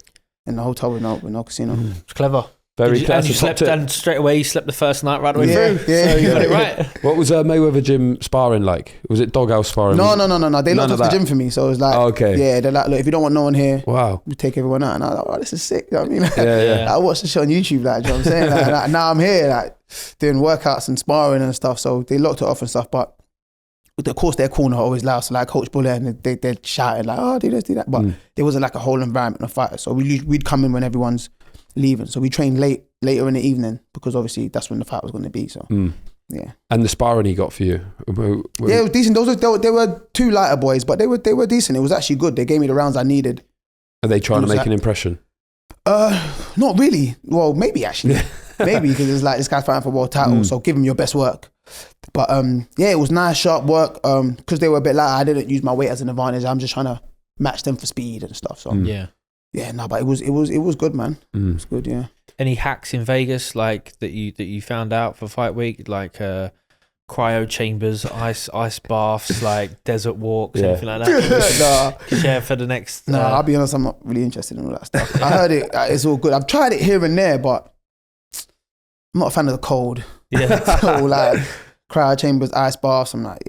in the hotel with no casino. It's clever. Very clever. And you slept, and straight away you slept the first night right away through. Yeah, so you got it right. What was Mayweather gym sparring like? Was it doghouse sparring? No. They locked off the gym for me. So it was like, they're like, look, if you don't want no one here, we take everyone out. And I was like, oh, this is sick. You know what I mean? Like, I watched the shit on YouTube, like, you know what I'm saying? Like, now I'm here, like, doing workouts and sparring and stuff. So they locked it off and stuff. But of course, their corner are always loud. So like Coach Bullet, and they're shouting like, oh, do this, do that. But there wasn't like a whole environment of fighters. So we'd come in when everyone's leaving. So we trained later in the evening because obviously that's when the fight was going to be. So yeah. And the sparring he got for you? Yeah, it was decent. They were two lighter boys, but they were decent. It was actually good. They gave me the rounds I needed. Are they trying to make an impression? Not really. Well, maybe actually. Maybe because it's like this guy's fighting for world title, so give him your best work. But it was nice, sharp work. Because they were a bit lighter, I didn't use my weight as an advantage. I'm just trying to match them for speed and stuff. So but it was good, man. It was good, yeah. Any hacks in Vegas like that you found out for fight week, like cryo chambers, ice baths, like desert walks, anything like that? Share for the next. No, I'll be honest, I'm not really interested in all that stuff. I heard it's all good. I've tried it here and there, but I'm not a fan of the cold. Yeah, so like cryo chambers, ice baths. I'm like,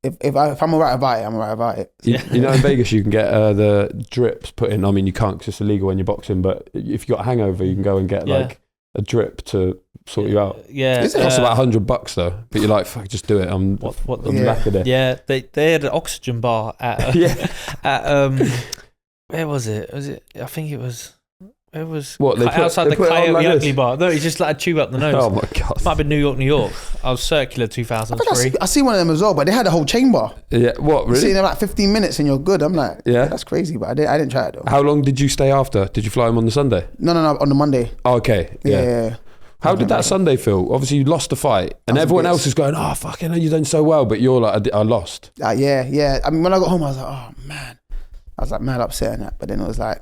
If I'm alright about it, I'm alright about it. You know, in Vegas you can get the drips put in. I mean, you can't because it's illegal when you're boxing, but if you got a hangover, you can go and get like a drip to sort you out. Yeah, it costs about $100 though. But you're like, fuck, just do it. I'm back of it. Yeah, they had an oxygen bar at where was it? I think it was. It was outside the Coyote Ugly bar. No, it's just like a tube up the nose. Oh my God. Might have been New York. I was Circular 2003. I see one of them as well, but they had a whole chamber. Yeah, what, really? You see them like 15 minutes and you're good. I'm like, that's crazy, but I didn't try it though. How long did you stay after? Did you fly home on the Sunday? No, on the Monday. Oh, okay. Yeah. How did that Sunday feel? Obviously you lost the fight and everyone else is going, oh, fucking hell, you've done so well, but you're like, I lost. Yeah. I mean, when I got home, I was like, oh man. I was like mad upset and that, but then it was like,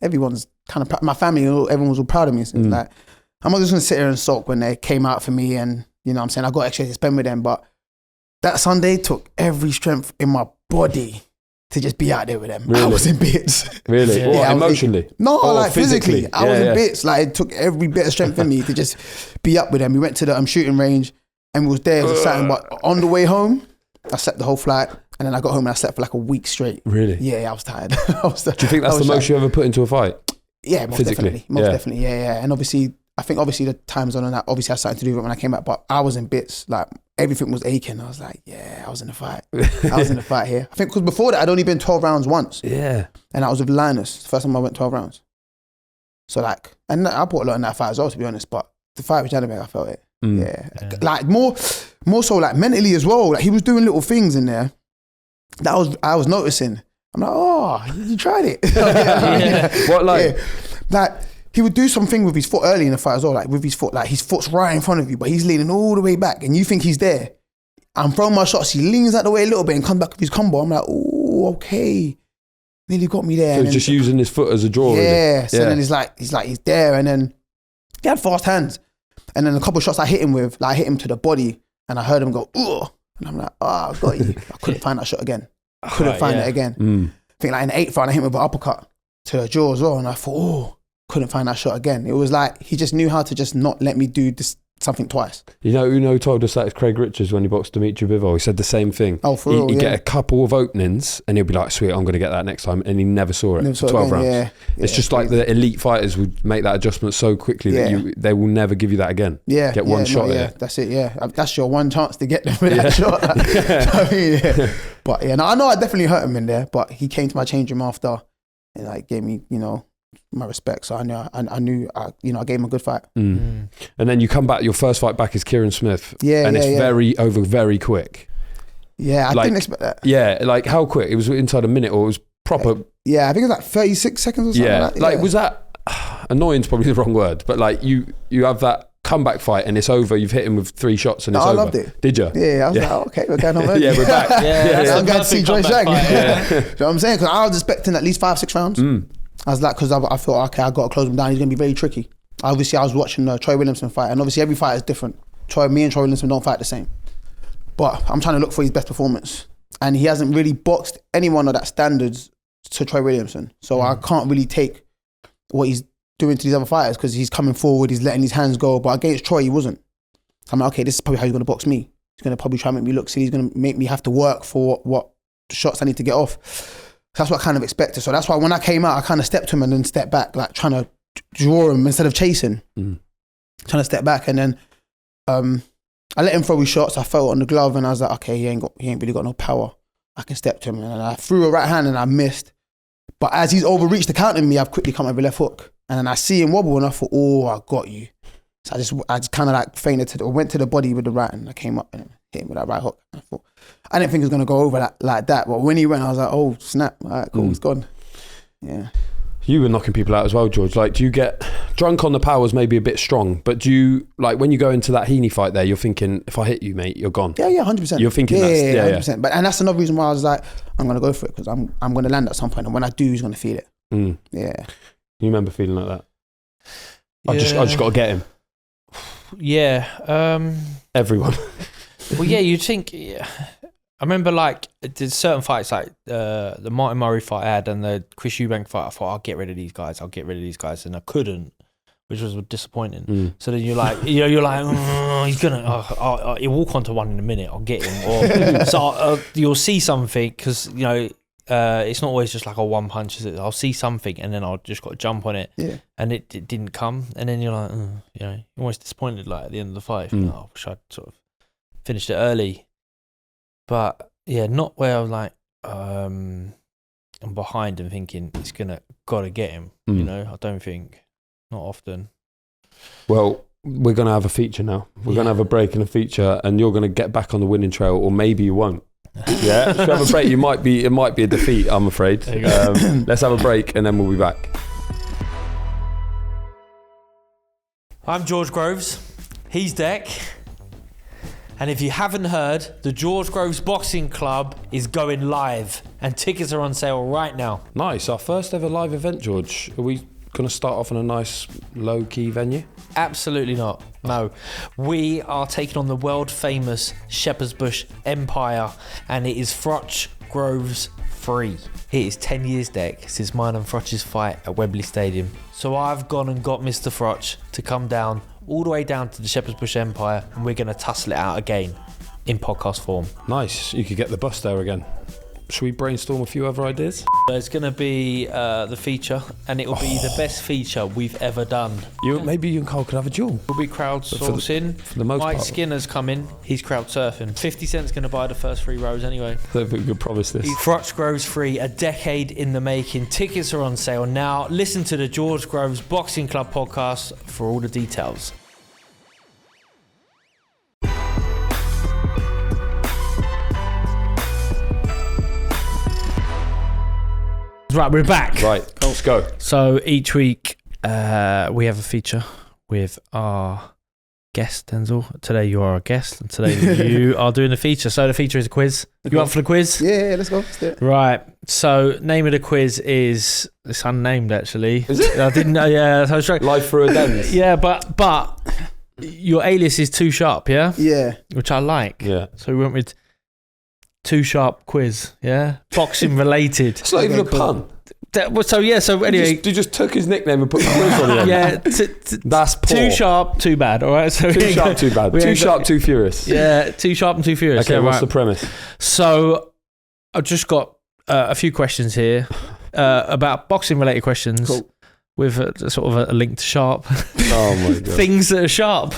everyone's kind of my family, everyone was all proud of me. So it was like, I'm not just gonna sit here and sulk when they came out for me, and you know what I'm saying, I got extra to spend with them, but that Sunday took every strength in my body to just be out there with them. Really? I was in bits. Really? Yeah. What, emotionally? No, like physically. I was in yeah. bits. Like it took every bit of strength in me to just be up with them. We went to the shooting range and we was there as a Saturday, but on the way home, I slept the whole flight, and then I got home and I slept for like a week straight. Really? Yeah, I was tired. Do you think that's the most you ever put into a fight? Yeah, most physically? definitely. Most definitely, yeah. And obviously, I think the time zone and that obviously had something to do with it when I came back, but I was in bits. Like everything was aching. I was like, yeah, I was in the fight. I was in the fight here. I think because before that, I'd only been 12 rounds once. Yeah. And I was with Linus. The first time I went 12 rounds. So like, and I bought a lot in that fight as well, to be honest, but the fight with Janibek, I felt it. Yeah. Like more so like mentally as well. Like he was doing little things in there that I was noticing. I'm like, oh, you tried it. What like? Yeah. Like he would do something with his foot early in the fight as well. Like with his foot, like his foot's right in front of you, but he's leaning all the way back, and you think he's there. I'm throwing my shots. He leans out the way a little bit and comes back with his combo. I'm like, oh, okay. Nearly got me there. So he's just using his foot as a draw. Yeah. Really? So then he's there, and then he had fast hands. And then a couple of shots I hit him with, like I hit him to the body, and I heard him go, ugh. And I'm like, I got you. I couldn't find that shot again. I couldn't find it again. I think like in the 8th round, I hit him with an uppercut to the jaw as well. And I thought, couldn't find that shot again. It was like, he just knew how to just not let me do this something twice. You know who told us that is Craig Richards when he boxed Dimitri Bivol. He said the same thing. Oh, for real, He'd get a couple of openings and he'll be like, sweet, I'm going to get that next time. And he never saw it for 12 rounds. Yeah. It's just like the elite fighters would make that adjustment so quickly that they will never give you that again. Yeah. Get one shot at it. That's it, yeah. That's your one chance to get them with that shot. I mean, yeah. But yeah, no, I know I definitely hurt him in there, but he came to my change room after and like gave me, you know, my respect. So I knew I gave him a good fight. And then you come back, your first fight back is Kieran Smith. And it's very quick. Yeah, I didn't expect that. Yeah, like how quick? It was inside a minute, or it was proper. Yeah, I think it was like 36 seconds or something like that. Like was that annoying's probably the wrong word, but like you have that comeback fight and it's over. You've hit him with 3 shots and it's over. I loved it. Did you? Yeah, I was like, okay, we're going on early. Yeah, we're back. I'm going to see Joy Shang. You know what I'm saying? Because I was expecting at least 5-6 rounds. I was like, because I thought, okay, I got to close him down. He's going to be very tricky. Obviously, I was watching the Troy Williamson fight, and obviously every fight is different. Me and Troy Williamson don't fight the same. But I'm trying to look for his best performance. And he hasn't really boxed anyone of that standards to Troy Williamson. So I can't really take what he's doing to these other fighters because he's coming forward, he's letting his hands go. But against Troy, he wasn't. I'm like, okay, this is probably how he's going to box me. He's going to probably try and make me look silly. He's going to make me have to work for what shots I need to get off. That's what I kind of expected. So that's why when I came out, I kind of stepped to him and then stepped back, like trying to draw him instead of chasing. Trying to step back. And then I let him throw his shots. I felt on the glove and I was like, okay, he ain't really got no power. I can step to him. And I threw a right hand and I missed. But as he's overreached the counter me, I've quickly come over left hook. And then I see him wobble and I thought, oh, I got you. So I just kind of like feinted went to the body with the right and I came up and hit him with that right hook. And I thought, I didn't think it was going to go over like that. But when he went, I was like, oh, snap. All right, cool, it's gone. Yeah. You were knocking people out as well, George. Like, do you get drunk on the powers maybe a bit strong, but do you, like, when you go into that Heaney fight there, you're thinking, if I hit you, mate, you're gone? Yeah, 100%. You're thinking yeah, that's... 100%. But, and that's another reason why I was like, I'm going to go for it because I'm going to land at some point. And when I do, he's going to feel it. Yeah. You remember feeling like that? I just got to get him. Yeah. Everyone. Well, yeah, you'd think... Yeah. I remember, like, there's certain fights, like the Martin Murray fight I had and the Chris Eubank fight. I thought, I'll get rid of these guys, and I couldn't, which was disappointing. So then you're like, oh, he's gonna, he'll walk onto one in a minute. I'll get him. Or so you'll see something because it's not always just like a one punch. Is it? I'll see something and then I'll just got to jump on it. Yeah. And it didn't come, and then you're like, you're almost disappointed. Like at the end of the fight, I wish I'd sort of finished it early. But yeah, not where I was like, I'm behind and thinking it's gotta get him. I don't think, not often. Well, we're gonna have a feature now. We're gonna have a break and a feature, and you're gonna get back on the winning trail, or maybe you won't. Yeah, if you have a break, it might be a defeat. I'm afraid. Let's have a break, and then we'll be back. I'm George Groves. He's Deck. And if you haven't heard, the George Groves Boxing Club is going live and tickets are on sale right now. Nice. Our first ever live event, George. Are we going to start off in a nice low-key venue? Absolutely not. No. We are taking on the world-famous Shepherd's Bush Empire, and it is Froch Groves 3. It is 10 years, Deck, since mine and Froch's fight at Wembley Stadium. So I've gone and got Mr. Froch to come down, all the way down to the Shepherd's Bush Empire, and we're going to tussle it out again in podcast form. Nice. You could get the bus there again. Should we brainstorm a few other ideas? There's going to be the feature, and it will be the best feature we've ever done. Maybe you and Carl could have a duel. We'll be crowdsourcing. For the most Mike part. Skinner's coming. He's crowd surfing. 50 Cent's going to buy the first 3 rows anyway. I don't think we could promise this. Froch Groves 3, a decade in the making. Tickets are on sale now. Listen to the George Groves Boxing Club podcast for all the details. Right, we're back. Right, let's go. So each week we have a feature with our guest, Denzel. Today you are a guest, and today you are doing the feature. So the feature is a quiz. You up for the quiz? Yeah, let's go. Let's do it. Right. So name of the quiz is, it's unnamed actually. Is it? I didn't know. Yeah, so I was trying. Live through a dens. Yeah, but your alias is Too Sharp. Yeah. Yeah. Which I like. Yeah. So we went with Too Sharp quiz. Yeah. Boxing related. It's not even a pun. So anyway, You just took his nickname and put quiz on it. yeah. That's poor. Too sharp, too bad. All right. So Too sharp, too bad. Too sharp, too furious. Yeah. Too sharp and too furious. Okay, Yeah, what's right. the premise? So I've just got a few questions here about boxing related questions. Cool. With a sort of a link to sharp. Oh my god. Things that are sharp.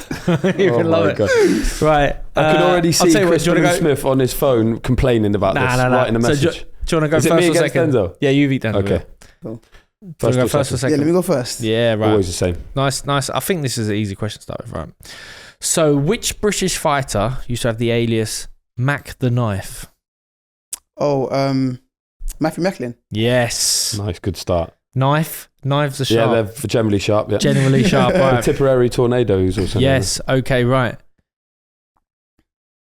You Oh love my it. god. Right. I can already see Chris do you wanna go? Smith on his phone complaining about this, writing a So message. do you want to go Is it first me or against second? Denzel? Yeah, you beat Denzel. Okay. Cool. Do you want to go first or Yeah, second? let me go first. Yeah, right. Always the same. Nice. I think this is an easy question to start with, right? So, which British fighter used to have the alias Mac the Knife? Oh, Matthew Macklin. Yes. Nice, good start. Knives are sharp. Yeah, they're generally sharp. Yeah. Generally sharp, right? Tipperary tornadoes or something. Yes. Okay, right.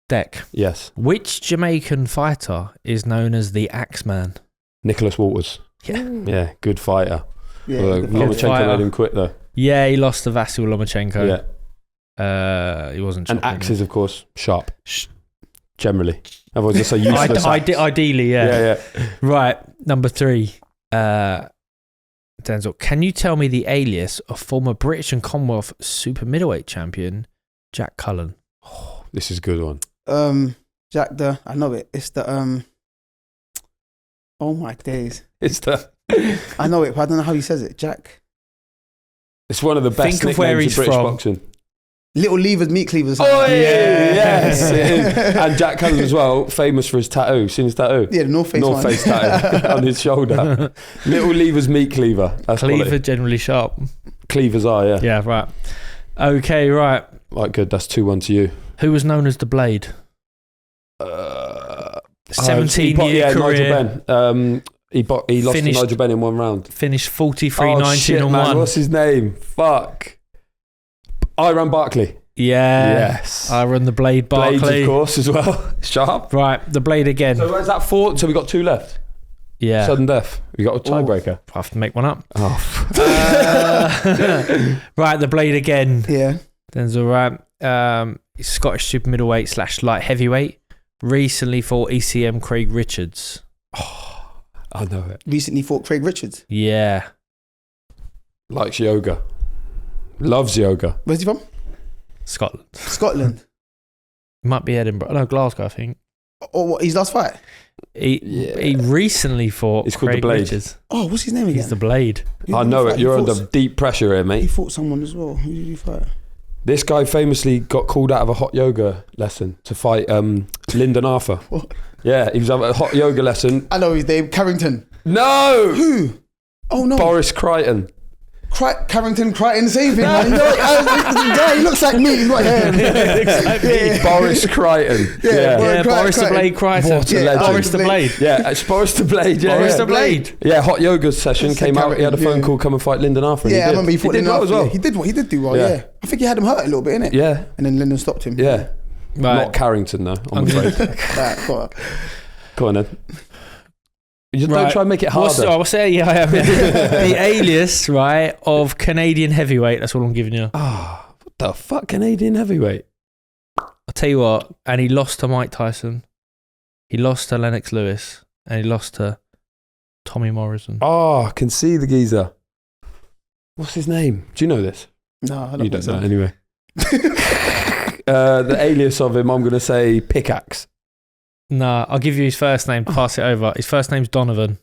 Deck. Yes. Which Jamaican fighter is known as the Axeman? Nicholas Walters. Yeah. Yeah, good fighter. Yeah. Although good Lomachenko fighter. made him quit though. Yeah, he lost to Vasyl Lomachenko. Yeah. He wasn't. And chopping axes, of course, sharp. Sh- Generally. Otherwise, it's a useless axe. Ideally, yeah. Yeah. Right. Number 3. Denzel, can you tell me the alias of former British and Commonwealth super middleweight champion Jack Cullen? Oh, this is a good one. Jack I know it. It's the oh my days. It's I know it, but I don't know how he says it. Jack. It's one of the best Think of where nicknames he's in British from. boxing. Little Levers, Meat Cleavers. Oh, yeah. yes, it is. And Jack Cullen as well, famous for his tattoo. Seen his tattoo? Yeah, the North Face one. tattoo on his shoulder. Little Levers, Meat Cleaver. That's Cleaver quality. generally sharp. Cleavers are, yeah. Yeah, right. Okay, right. Right, good. That's 2-1 to you. Who was known as the Blade? 17-year career. Nigel Benn. He lost Finished- to Nigel Benn in one round. Finished 43-19 shit, on man. 1. What's his name? Fuck. Iran Barkley. Yeah. Yes. I run the Blade Barkley. Blades, of course, as well. Sharp. Right, the Blade again. So where's that 4? So we got 2 left. Yeah. Sudden death. We got a tiebreaker. I have to make one up. Oh. Right, the Blade again. Yeah. Denzel, right. He's Scottish super middleweight / light heavyweight. Recently fought ECM Craig Richards. Oh, I know it. Recently fought Craig Richards. Yeah. Likes yoga. Loves yoga. Where's he from? Scotland. Scotland. Might be Edinburgh. No, Glasgow, I think. Oh, what, his last fight? He recently fought It's called Craig the Blade. Richards. Oh, what's his name again? He's the Blade. Who I did know he it. fight? You're He under fought- deep pressure here, He mate. fought someone as well. Who did he fight? This guy famously got called out of a hot yoga lesson to fight Lyndon Arthur. What? Yeah, he was having a hot yoga lesson. I know his name. Carrington. No! Who? Oh no. Boris Crichton. Carrington Crichton, same thing, man. You know, yeah, he looks like me. He's not him. Yeah. Boris Crichton. Yeah, Yeah, Boris the Crichton. Blade Crichton. What a Yeah, legend. Boris the Blade. Yeah, it's Boris the Blade. Yeah, Boris yeah. the Blade. Yeah, hot yoga session It's came like out. He had a phone yeah. call, come and fight Lyndon Arthur. And Yeah, I did. remember he fought did Lyndon well as well. Yeah, he did do well. Yeah. Yeah. I think he had him hurt a little bit, innit? Yeah, And then Lyndon stopped him. yeah. Right. Not Carrington though. I'm I'm afraid. Right, got it. Go on then. You just don't try and make it harder. I am. The alias, right, of Canadian heavyweight. That's all I'm giving you. What the fuck, Canadian heavyweight? I'll tell you what. And he lost to Mike Tyson. He lost to Lennox Lewis. And he lost to Tommy Morrison. Oh, I can see the geezer. What's his name? Do you know this? No, I don't. You don't know anyway. The alias of him, I'm going to say Pickaxe. No, I'll give you his first name. Pass it over. His first name's Donovan.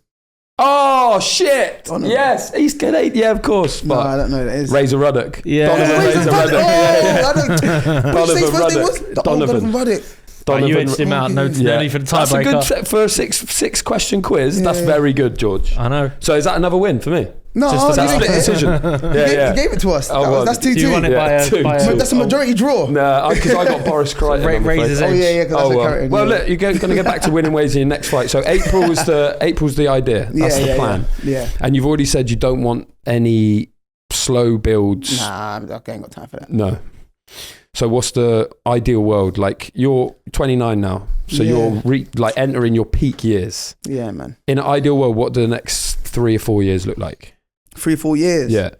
Oh, shit. Donovan. Yes, he's Canadian. Yeah, of course. No, I don't know who that is. Razor Ruddock. Yeah. Donovan Razor Ruddock. Donovan Ruddock. Donovan Ruddock. You edged him out. No need for the tiebreaker. That's a good for a six question quiz. Yeah, that's very good, George. I know. So is that another win for me? No, that's split decision. You gave it to us. That's 2-2. You won it by a that's a majority draw. No, because I got Boris Crichton. Razor's edge. Well, look, you're going to get back to winning ways in your next fight. So April's the idea. That's the plan. Yeah. And you've already said you don't want any slow builds. Nah, I ain't got time for that. No. So what's the ideal world? Like, you're 29 now, so you're entering your peak years. Yeah, man. In an ideal world, what do the next 3 or 4 years look like? 3 or 4 years? Yeah.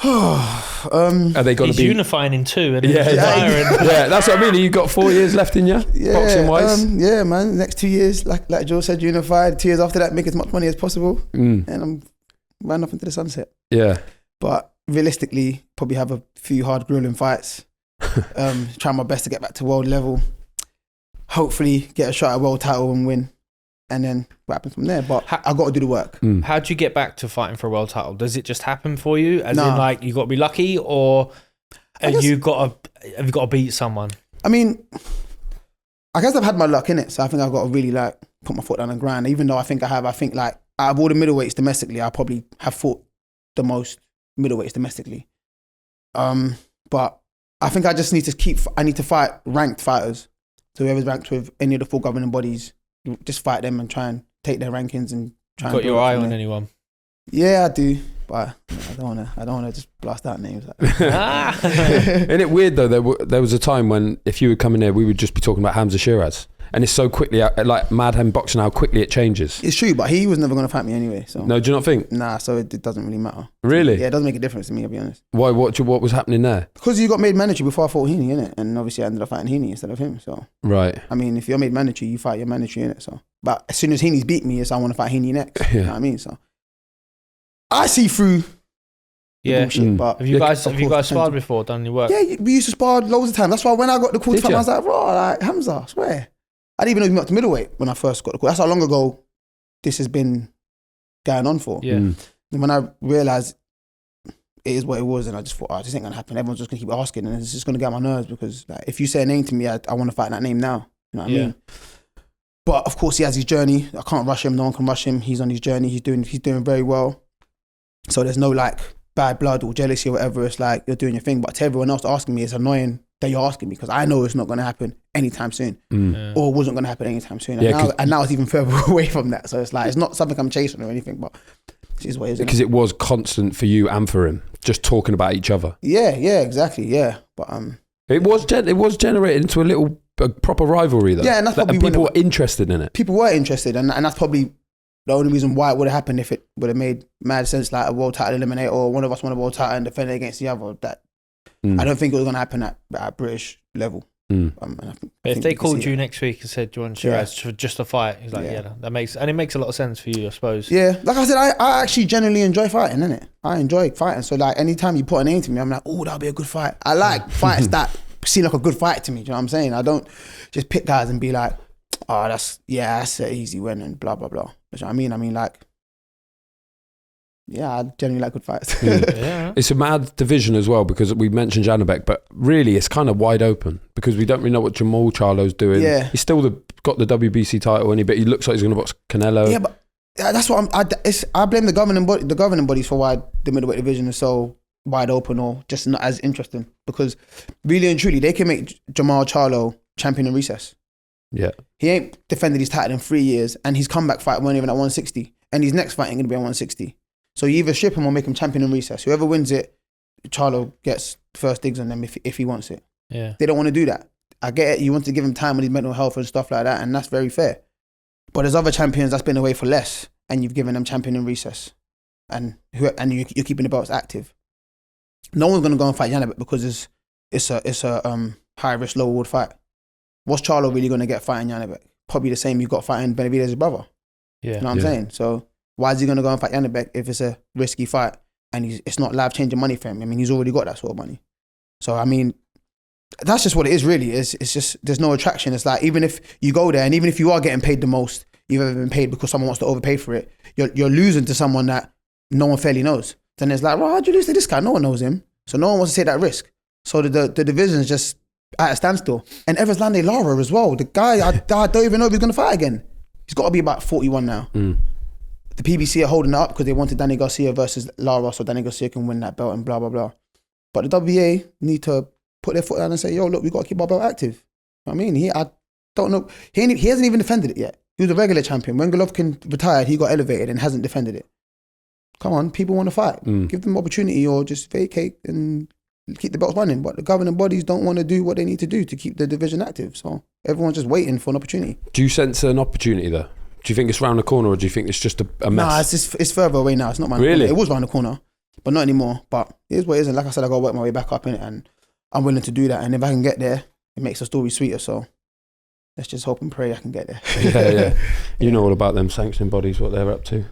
Are they going to be unifying in 2 and yeah, that's what I mean. You've got 4 years left in you, boxing wise. Yeah, man. Next 2 years, like Joe said, unified. 2 years after that, make as much money as possible, and I'm ran off into the sunset. Yeah, but realistically, probably have a few hard grueling fights. Try my best to get back to world level. Hopefully, get a shot at world title and win. And then what happens from there? But I got to do the work. How do you get back to fighting for a world title? Does it just happen for you? As in, like, you got to be lucky, or have you got to beat someone? I mean, I guess I've had my luck in it, so I think I've got to really like put my foot down and grind. Even though I think like out of all the middleweights domestically, I probably have fought the most middleweights domestically. But I think I just need to fight ranked fighters. So whoever's ranked with any of the 4 governing bodies, just fight them and try and take their rankings and try. Got your eye on anyone? Yeah, I do, but I don't wanna just blast out names. Isn't it weird though? There was a time when if you would come in here, we would just be talking about Hamza Shiraz, and it's so quickly like Madhem boxing how quickly it changes. It's true, but he was never gonna fight me anyway. So no, do you not think? Nah, so it doesn't really matter. Really? Yeah, it doesn't make a difference to me. I'll be honest. Why? What was happening there? Because you got made mandatory before I fought Heaney, innit? And obviously I ended up fighting Heaney instead of him. So right. I mean, if you're made mandatory, you fight your mandatory, innit? So, but as soon as Heaney's beat me, I want to fight Heaney next. You know what I mean? So I see through. Bullshit, but have you guys sparred before? Done your work? Yeah, we used to spar loads of times. That's why when I got the call to fight, I was like, bro, like Hamza, I swear. I didn't even know he moved up to middleweight when I first got the call. That's how long ago this has been going on for. Yeah. And when I realised it is what it was, and I just thought, this ain't gonna happen. Everyone's just gonna keep asking, and it's just gonna get on my nerves because like, if you say a name to me, I want to fight that name now. You know what I mean? But of course, he has his journey. I can't rush him. No one can rush him. He's on his journey. He's doing very well. So there's no like bad blood or jealousy or whatever. It's like you're doing your thing. But to everyone else asking me, it's annoying that you're asking me because I know it's not going to happen anytime soon, or wasn't going to happen anytime soon. And now it's even further away from that. So it's like it's not something I'm chasing or anything, but this is what it is. Because it was constant for you and for him, just talking about each other. Yeah, exactly. Yeah, but it was generated into a proper rivalry though. Yeah, and that's probably and people were interested in it. People were interested, and that's probably the only reason why it would have happened if it would have made mad sense, like a world title eliminator or one of us won a world title and defended against the other. That I don't think it was going to happen at British level. But if they called you next week and said, "Do you want Shiraz for just a fight?" He's like, that makes a lot of sense for you, I suppose. Yeah, like I said, I actually genuinely enjoy fighting, innit? I enjoy fighting. So like anytime you put a name to me, I'm like, oh, that'll be a good fight. I like fights that seem like a good fight to me. Do you know what I'm saying? I don't just pick guys and be like, oh, that's an easy win and blah blah blah. You know what I mean? I mean, like, yeah, I generally like good fights. It's a mad division as well because we mentioned Janabek, but really it's kind of wide open because we don't really know what Jamal Charlo's doing. Yeah. He's still got the WBC title, but he looks like he's going to box Canelo. Yeah, but that's what I blame the governing bodies for why the middleweight division is so wide open or just not as interesting because really and truly they can make Jamal Charlo champion in recess. Yeah. He ain't defended his title in 3 years and his comeback fight wasn't even at 160 and his next fight ain't going to be at 160. So you either ship him or make him champion in recess. Whoever wins it, Charlo gets first digs on them if he wants it. Yeah. They don't want to do that. I get it. You want to give him time with his mental health and stuff like that, and that's very fair. But there's other champions that's been away for less, and you've given them champion in recess, and you're keeping the belts active. No one's gonna go and fight Janibek because it's a high risk, low reward fight. What's Charlo really gonna get fighting Janibek? Probably the same you got fighting Benavidez' brother. Yeah, you know what I'm saying? So why is he gonna go and fight Janibek if it's a risky fight and it's not life changing money for him? I mean, he's already got that sort of money. So I mean, that's just what it is really. It's just there's no attraction. It's like even if you go there and even if you are getting paid the most you've ever been paid because someone wants to overpay for it, you're losing to someone that no one fairly knows. Then it's like, well, how'd you lose to this guy? No one knows him. So no one wants to take that risk. So the division is just at a standstill. And Evers Lande Lara as well. The guy, I don't even know if he's going to fight again. He's got to be about 41 now. The PBC are holding it up because they wanted Danny Garcia versus Lara so Danny Garcia can win that belt and blah, blah, blah. But the WBA need to put their foot down and say, yo, look, we got to keep our belt active. You know what I mean? I don't know. He hasn't even defended it yet. He was a regular champion. When Golovkin retired, he got elevated and hasn't defended it. Come on, people want to fight. Give them opportunity or just vacate and keep the belts running. But the governing bodies don't want to do what they need to do to keep the division active. So everyone's just waiting for an opportunity. Do you sense an opportunity there? Do you think it's round the corner or do you think it's just a mess? Nah, it's further away now. It's not round the corner. It was round the corner, but not anymore. But it is what it is. And like I said, I got to work my way back up in it and I'm willing to do that. And if I can get there, it makes the story sweeter. So let's just hope and pray I can get there. Yeah. You know all about them sanctioning bodies, what they're up to.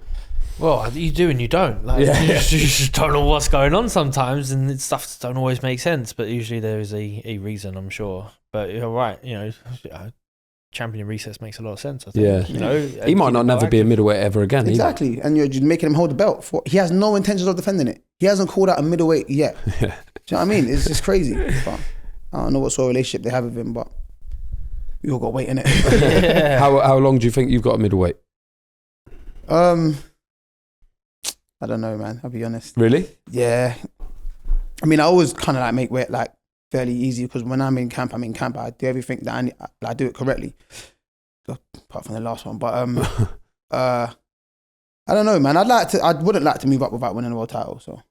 Well, you do and you don't. Like, you just don't know what's going on sometimes, and stuff don't always make sense. But usually there is a reason, I'm sure. But you're right. Champion in recess makes a lot of sense. I think. Yeah. He might not never be a middleweight ever again. Exactly, and you're making him hold the belt. He has no intentions of defending it. He hasn't called out a middleweight yet. Do you know what I mean? It's just crazy. But I don't know what sort of relationship they have with him, but we all got to wait, innit? Yeah. How long do you think you've got a middleweight? I don't know, man. I'll be honest. Really? Yeah. I mean, I always kind of like make weight like fairly easy because when I'm in camp. I do everything that I do it correctly, apart from the last one. But I don't know, man. I wouldn't like to move up without winning a world title. So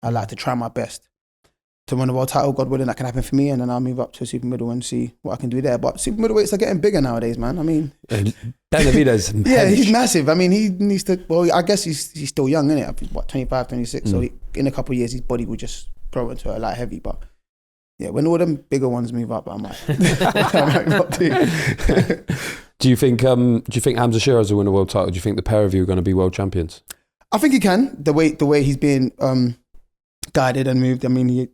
I'd like to try my best to win a world title. God willing, that can happen for me, and then I'll move up to a super middle and see what I can do there. But super middleweights are getting bigger nowadays, man. I mean, Benavidez. Yeah, he's massive. I mean, he needs to. Well, I guess he's still young, isn't it? What, 25, 26. So in a couple of years, his body will just grow into a light heavy. But yeah, when all them bigger ones move up, I might not do. Do you think Hamza Shiraz will win a world title? Do you think the pair of you are going to be world champions? I think he can. The way he's being guided and moved. I mean,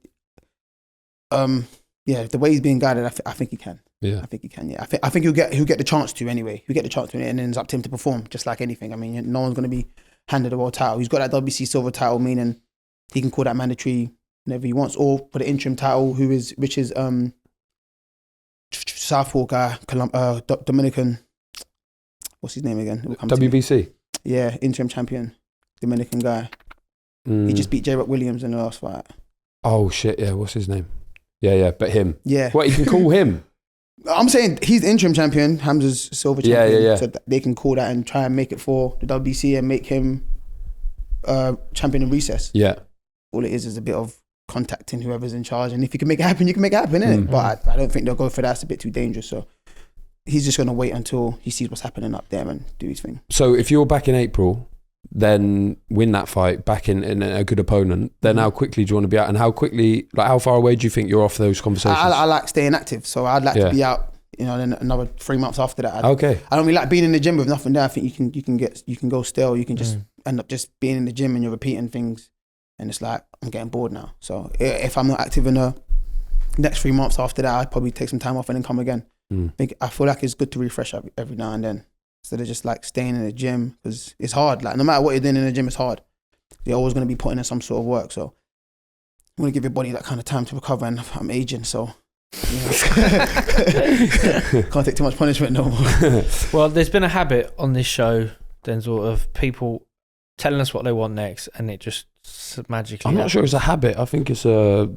the way he's being guided, I think he can. Yeah, I think he can. Yeah, I think he'll get the chance to anyway. He'll get the chance to, and then it's up to him to perform, just like anything. I mean, no one's going to be handed a world title. He's got that WBC silver title, meaning he can call that mandatory whenever he wants, or for the interim title, which is Southpaw guy, Dominican. What's his name again? WBC. Yeah, interim champion, Dominican guy. He just beat J-Rock Williams in the last fight. Oh shit! Yeah, what's his name? Yeah, but him. Yeah. What, you can call him? I'm saying he's the interim champion. Hamza's silver champion. Yeah. So they can call that and try and make it for the WBC and make him champion in recess. Yeah. All it is a bit of contacting whoever's in charge, and if you can make it happen, you can make it happen, innit? But I don't think they'll go for that. It's a bit too dangerous. So he's just going to wait until he sees what's happening up there and do his thing. So if you're back in April, then win that fight back in a good opponent, then how quickly do you want to be out? And how quickly, like how far away do you think you're off those conversations? I like staying active, so I'd like to be out, then another 3 months after that. Okay. I don't really like being in the gym with nothing there. I think you can go stale. You can just end up just being in the gym and you're repeating things, and it's like I'm getting bored now. So if I'm not active in the next 3 months after that, I'd probably take some time off and then come again. I feel like it's good to refresh every now and then, instead of just like staying in the gym, because it's hard. Like no matter what you're doing in the gym, it's hard. You're always going to be putting in some sort of work. So I'm going to give your body that kind of time to recover, and I'm aging, so can't take too much punishment no more. Well, there's been a habit on this show, Denzel, of people telling us what they want next, and it just magically. I'm not sure it's a habit. I think it's a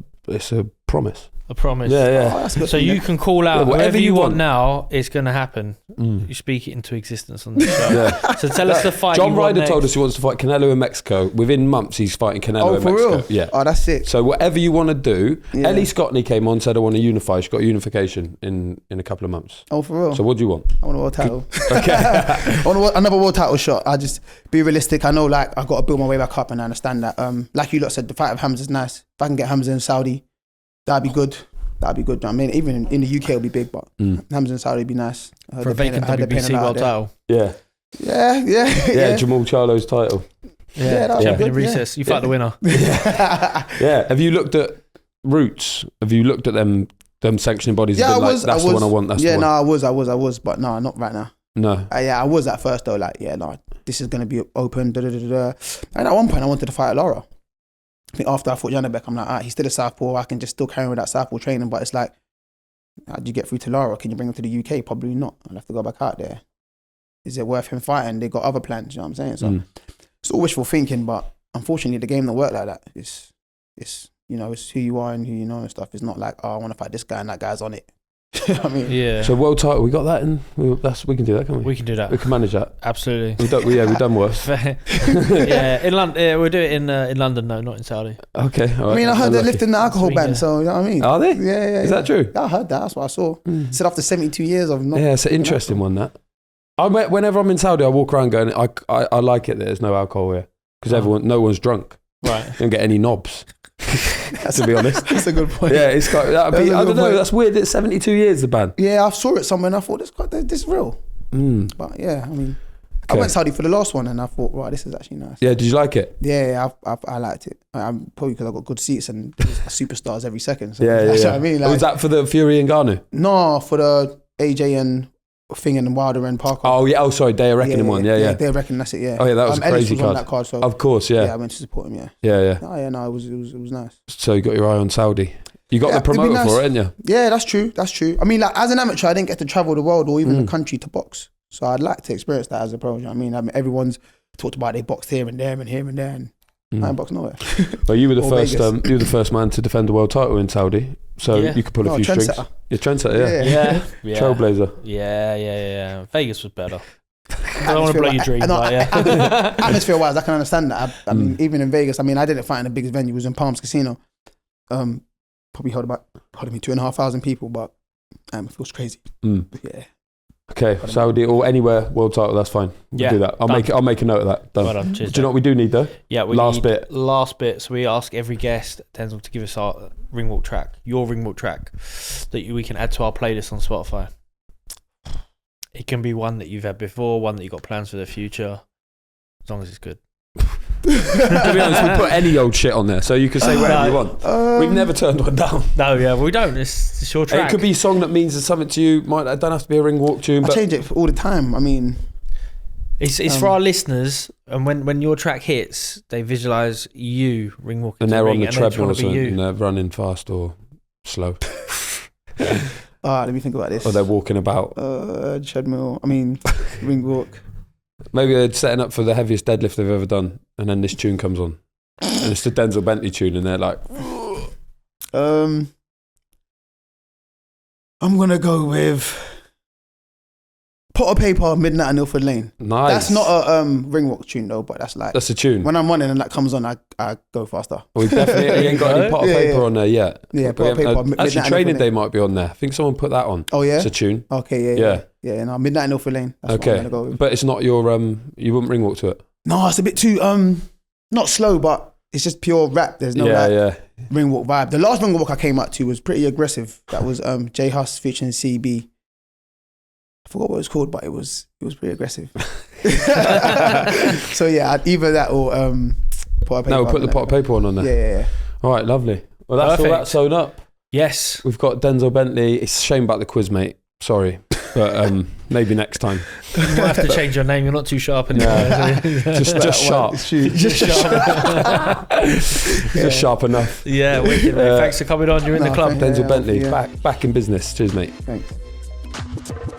promise. A promise. Yeah. Oh, that's good. So you can call out whatever whatever you want want. now. It's going to happen. You speak it into existence on the show. Yeah. So tell us the fight. John you want Ryder told next. us he wants to fight Canelo in Mexico. Within months, he's fighting Canelo in for Mexico. real? Yeah. Oh, that's sick. So whatever you want to do. Yeah. Ellie Scottney came on, said I want to unify. She's got a unification in a couple of months. Oh, for real? So what do you want? I want a world title. Okay. I want another world title shot. I just be realistic. I know, like, I've got to build my way back up, and I understand that. Like you lot said, the fight of Hamza's nice. If I can get Hamza in Saudi, that'd be good. That'd be good. I mean, even in the UK, it'll be big, but Hamza in Saudi would be nice. For a vacant WBC world title. Yeah. Yeah. Jamal Charlo's title. Yeah, that'd be champion good, in recess. You fight the winner. Yeah. Have you looked at Roots? Have you looked at them sanctioning bodies? Yeah, Been I was. That's the one I want. That's the one. I was, but no, not right now. No. I was at first though. Like, this is gonna be open. And at one point, I wanted to fight Lara. I think after I fought Janabek, I'm like, he's still a southpaw. I can just still carry on with that southpaw training. But it's like, how do you get through to Lara? Can you bring him to the UK? Probably not. I'll have to go back out there. Is it worth him fighting? They got other plans. You know what I'm saying? So it's all wishful thinking. But unfortunately, the game don't work like that. It's it's who you are and who you know and stuff. It's not like, I want to fight this guy and that guy's on it. I mean, yeah. So world title, we got that in. We can do that, can't we? We can do that. We can manage that. Absolutely. We've done worse. Yeah, in London. Yeah, we'll do it in London, no, not in Saudi. Okay. All right. I mean, I heard they're lifting the alcohol Sweden. ban, so you know what I mean. Are they? Yeah. Is that true? Yeah, I heard that. That's what I saw. Said after 72 years of not. Yeah, it's an interesting one. That. Whenever I'm in Saudi, I walk around going, I like it that there's no alcohol here because no one's drunk. Right. You don't get any knobs. To be honest. That's a good point. Yeah, it's got. I don't know. point. That's weird. It's 72 years the ban. Yeah, I saw it somewhere and I thought, this is real. But yeah, I mean, I went Saudi for the last one and I thought, right, this is actually nice. Yeah, did you like it? Yeah, I liked it. I'm probably because I got good seats and superstars every second. So Yeah. What I mean, like, was that for the Fury and Ngannou? No, for the AJ and Thing and Wilder and Parker. Oh yeah. Oh sorry, Day of Reckoning one. Yeah. Day of Reckoning. That's it. Yeah. Oh yeah, that was a Ellis crazy was on card. that card. So Of course, yeah. yeah, I went to support him. Yeah. Yeah. Oh yeah, no, it was nice. So you got your eye on Saudi. You got Yeah, the promoter it'd be for it, nice. didn't you? Yeah, that's true. I mean, like, as an amateur, I didn't get to travel the world or even the country to box. So I'd like to experience that as a pro. You know what I mean, everyone's talked about they boxed here and there and here and there, and I ain't boxed nowhere. Well, you were the Or first. Vegas. You were the first man to defend the world title in Saudi, so Yeah. you could pull a few strings. trendsetter. You're trendsetter, Yeah. trailblazer. Yeah. Vegas was better. I don't want to blow your dream, No, but yeah. Atmosphere-wise, I can understand that. I mean, even in Vegas, I mean, I didn't fight in the biggest venue. It was in Palms Casino. Probably held about 2,500 people, but it feels crazy. Yeah. Okay, Saudi or anywhere world title, that's fine. We'll do that. I'll make a note of that. Done. Well done, cheers, do you know what we do need though? Yeah, we Last need bit. Last bit. So we ask every guest, Denzel, to give us our ring walk track, your ring walk track, that we can add to our playlist on Spotify. It can be one that you've had before, one that you've got plans for the future, as long as it's good. To be honest, we put any old shit on there, so you can say whatever you want. We've never turned one down. No, yeah, we don't. It's your track. It could be a song that means something to you. It don't have to be a ring walk tune. I But change it all the time. I mean, It's for our listeners, and when your track hits, they visualize you ring walking. and to they're the on ring, the and they just treadmill or wanna be something, you. and they're running fast or slow, let me think about this. or they're walking about. Treadmill. I mean, ring walk. Maybe they're setting up for the heaviest deadlift they've ever done, and then this tune comes on, and it's the Denzel Bentley tune, and they're like, I'm gonna go with Pot of Paper, Midnight in Ilford Lane. nice. That's not a ring walk tune though, but that's like That's a tune. when I'm running and that comes on, I go faster. We definitely ain't got any pot of Yeah, paper yeah. on there yet. Yeah, We Pot of haven't- Paper. Midnight actually, in Training Ilford Day Lane. might be on there. I think someone put that on. Oh yeah. It's a tune. Okay, yeah. No, Midnight in Ilford Lane. That's what I'm Okay, gonna go with. but it's not your you wouldn't ring walk to it. No, it's a bit too not slow, but it's just pure rap. There's no yeah. ring walk vibe. The last ring walk I came out to was pretty aggressive. That was J Hus featuring CB. I forgot what it was called, but it was pretty aggressive. So yeah, either that or Pot of Paper. No, we'll put the pot of paper on there. Yeah. All right, lovely. Well, that's all Perfect. that sewn up. Yes. We've got Denzel Bentley. It's a shame about the quiz, mate. Sorry, but maybe next time. You might have to change your name. You're not too sharp anymore. Just sharp. Just sharp. Just sharp enough. Yeah, wicked, mate. Thanks for coming on. You're in the club. thank you. Denzel Bentley, Yeah. back in business. Cheers, mate. Thanks.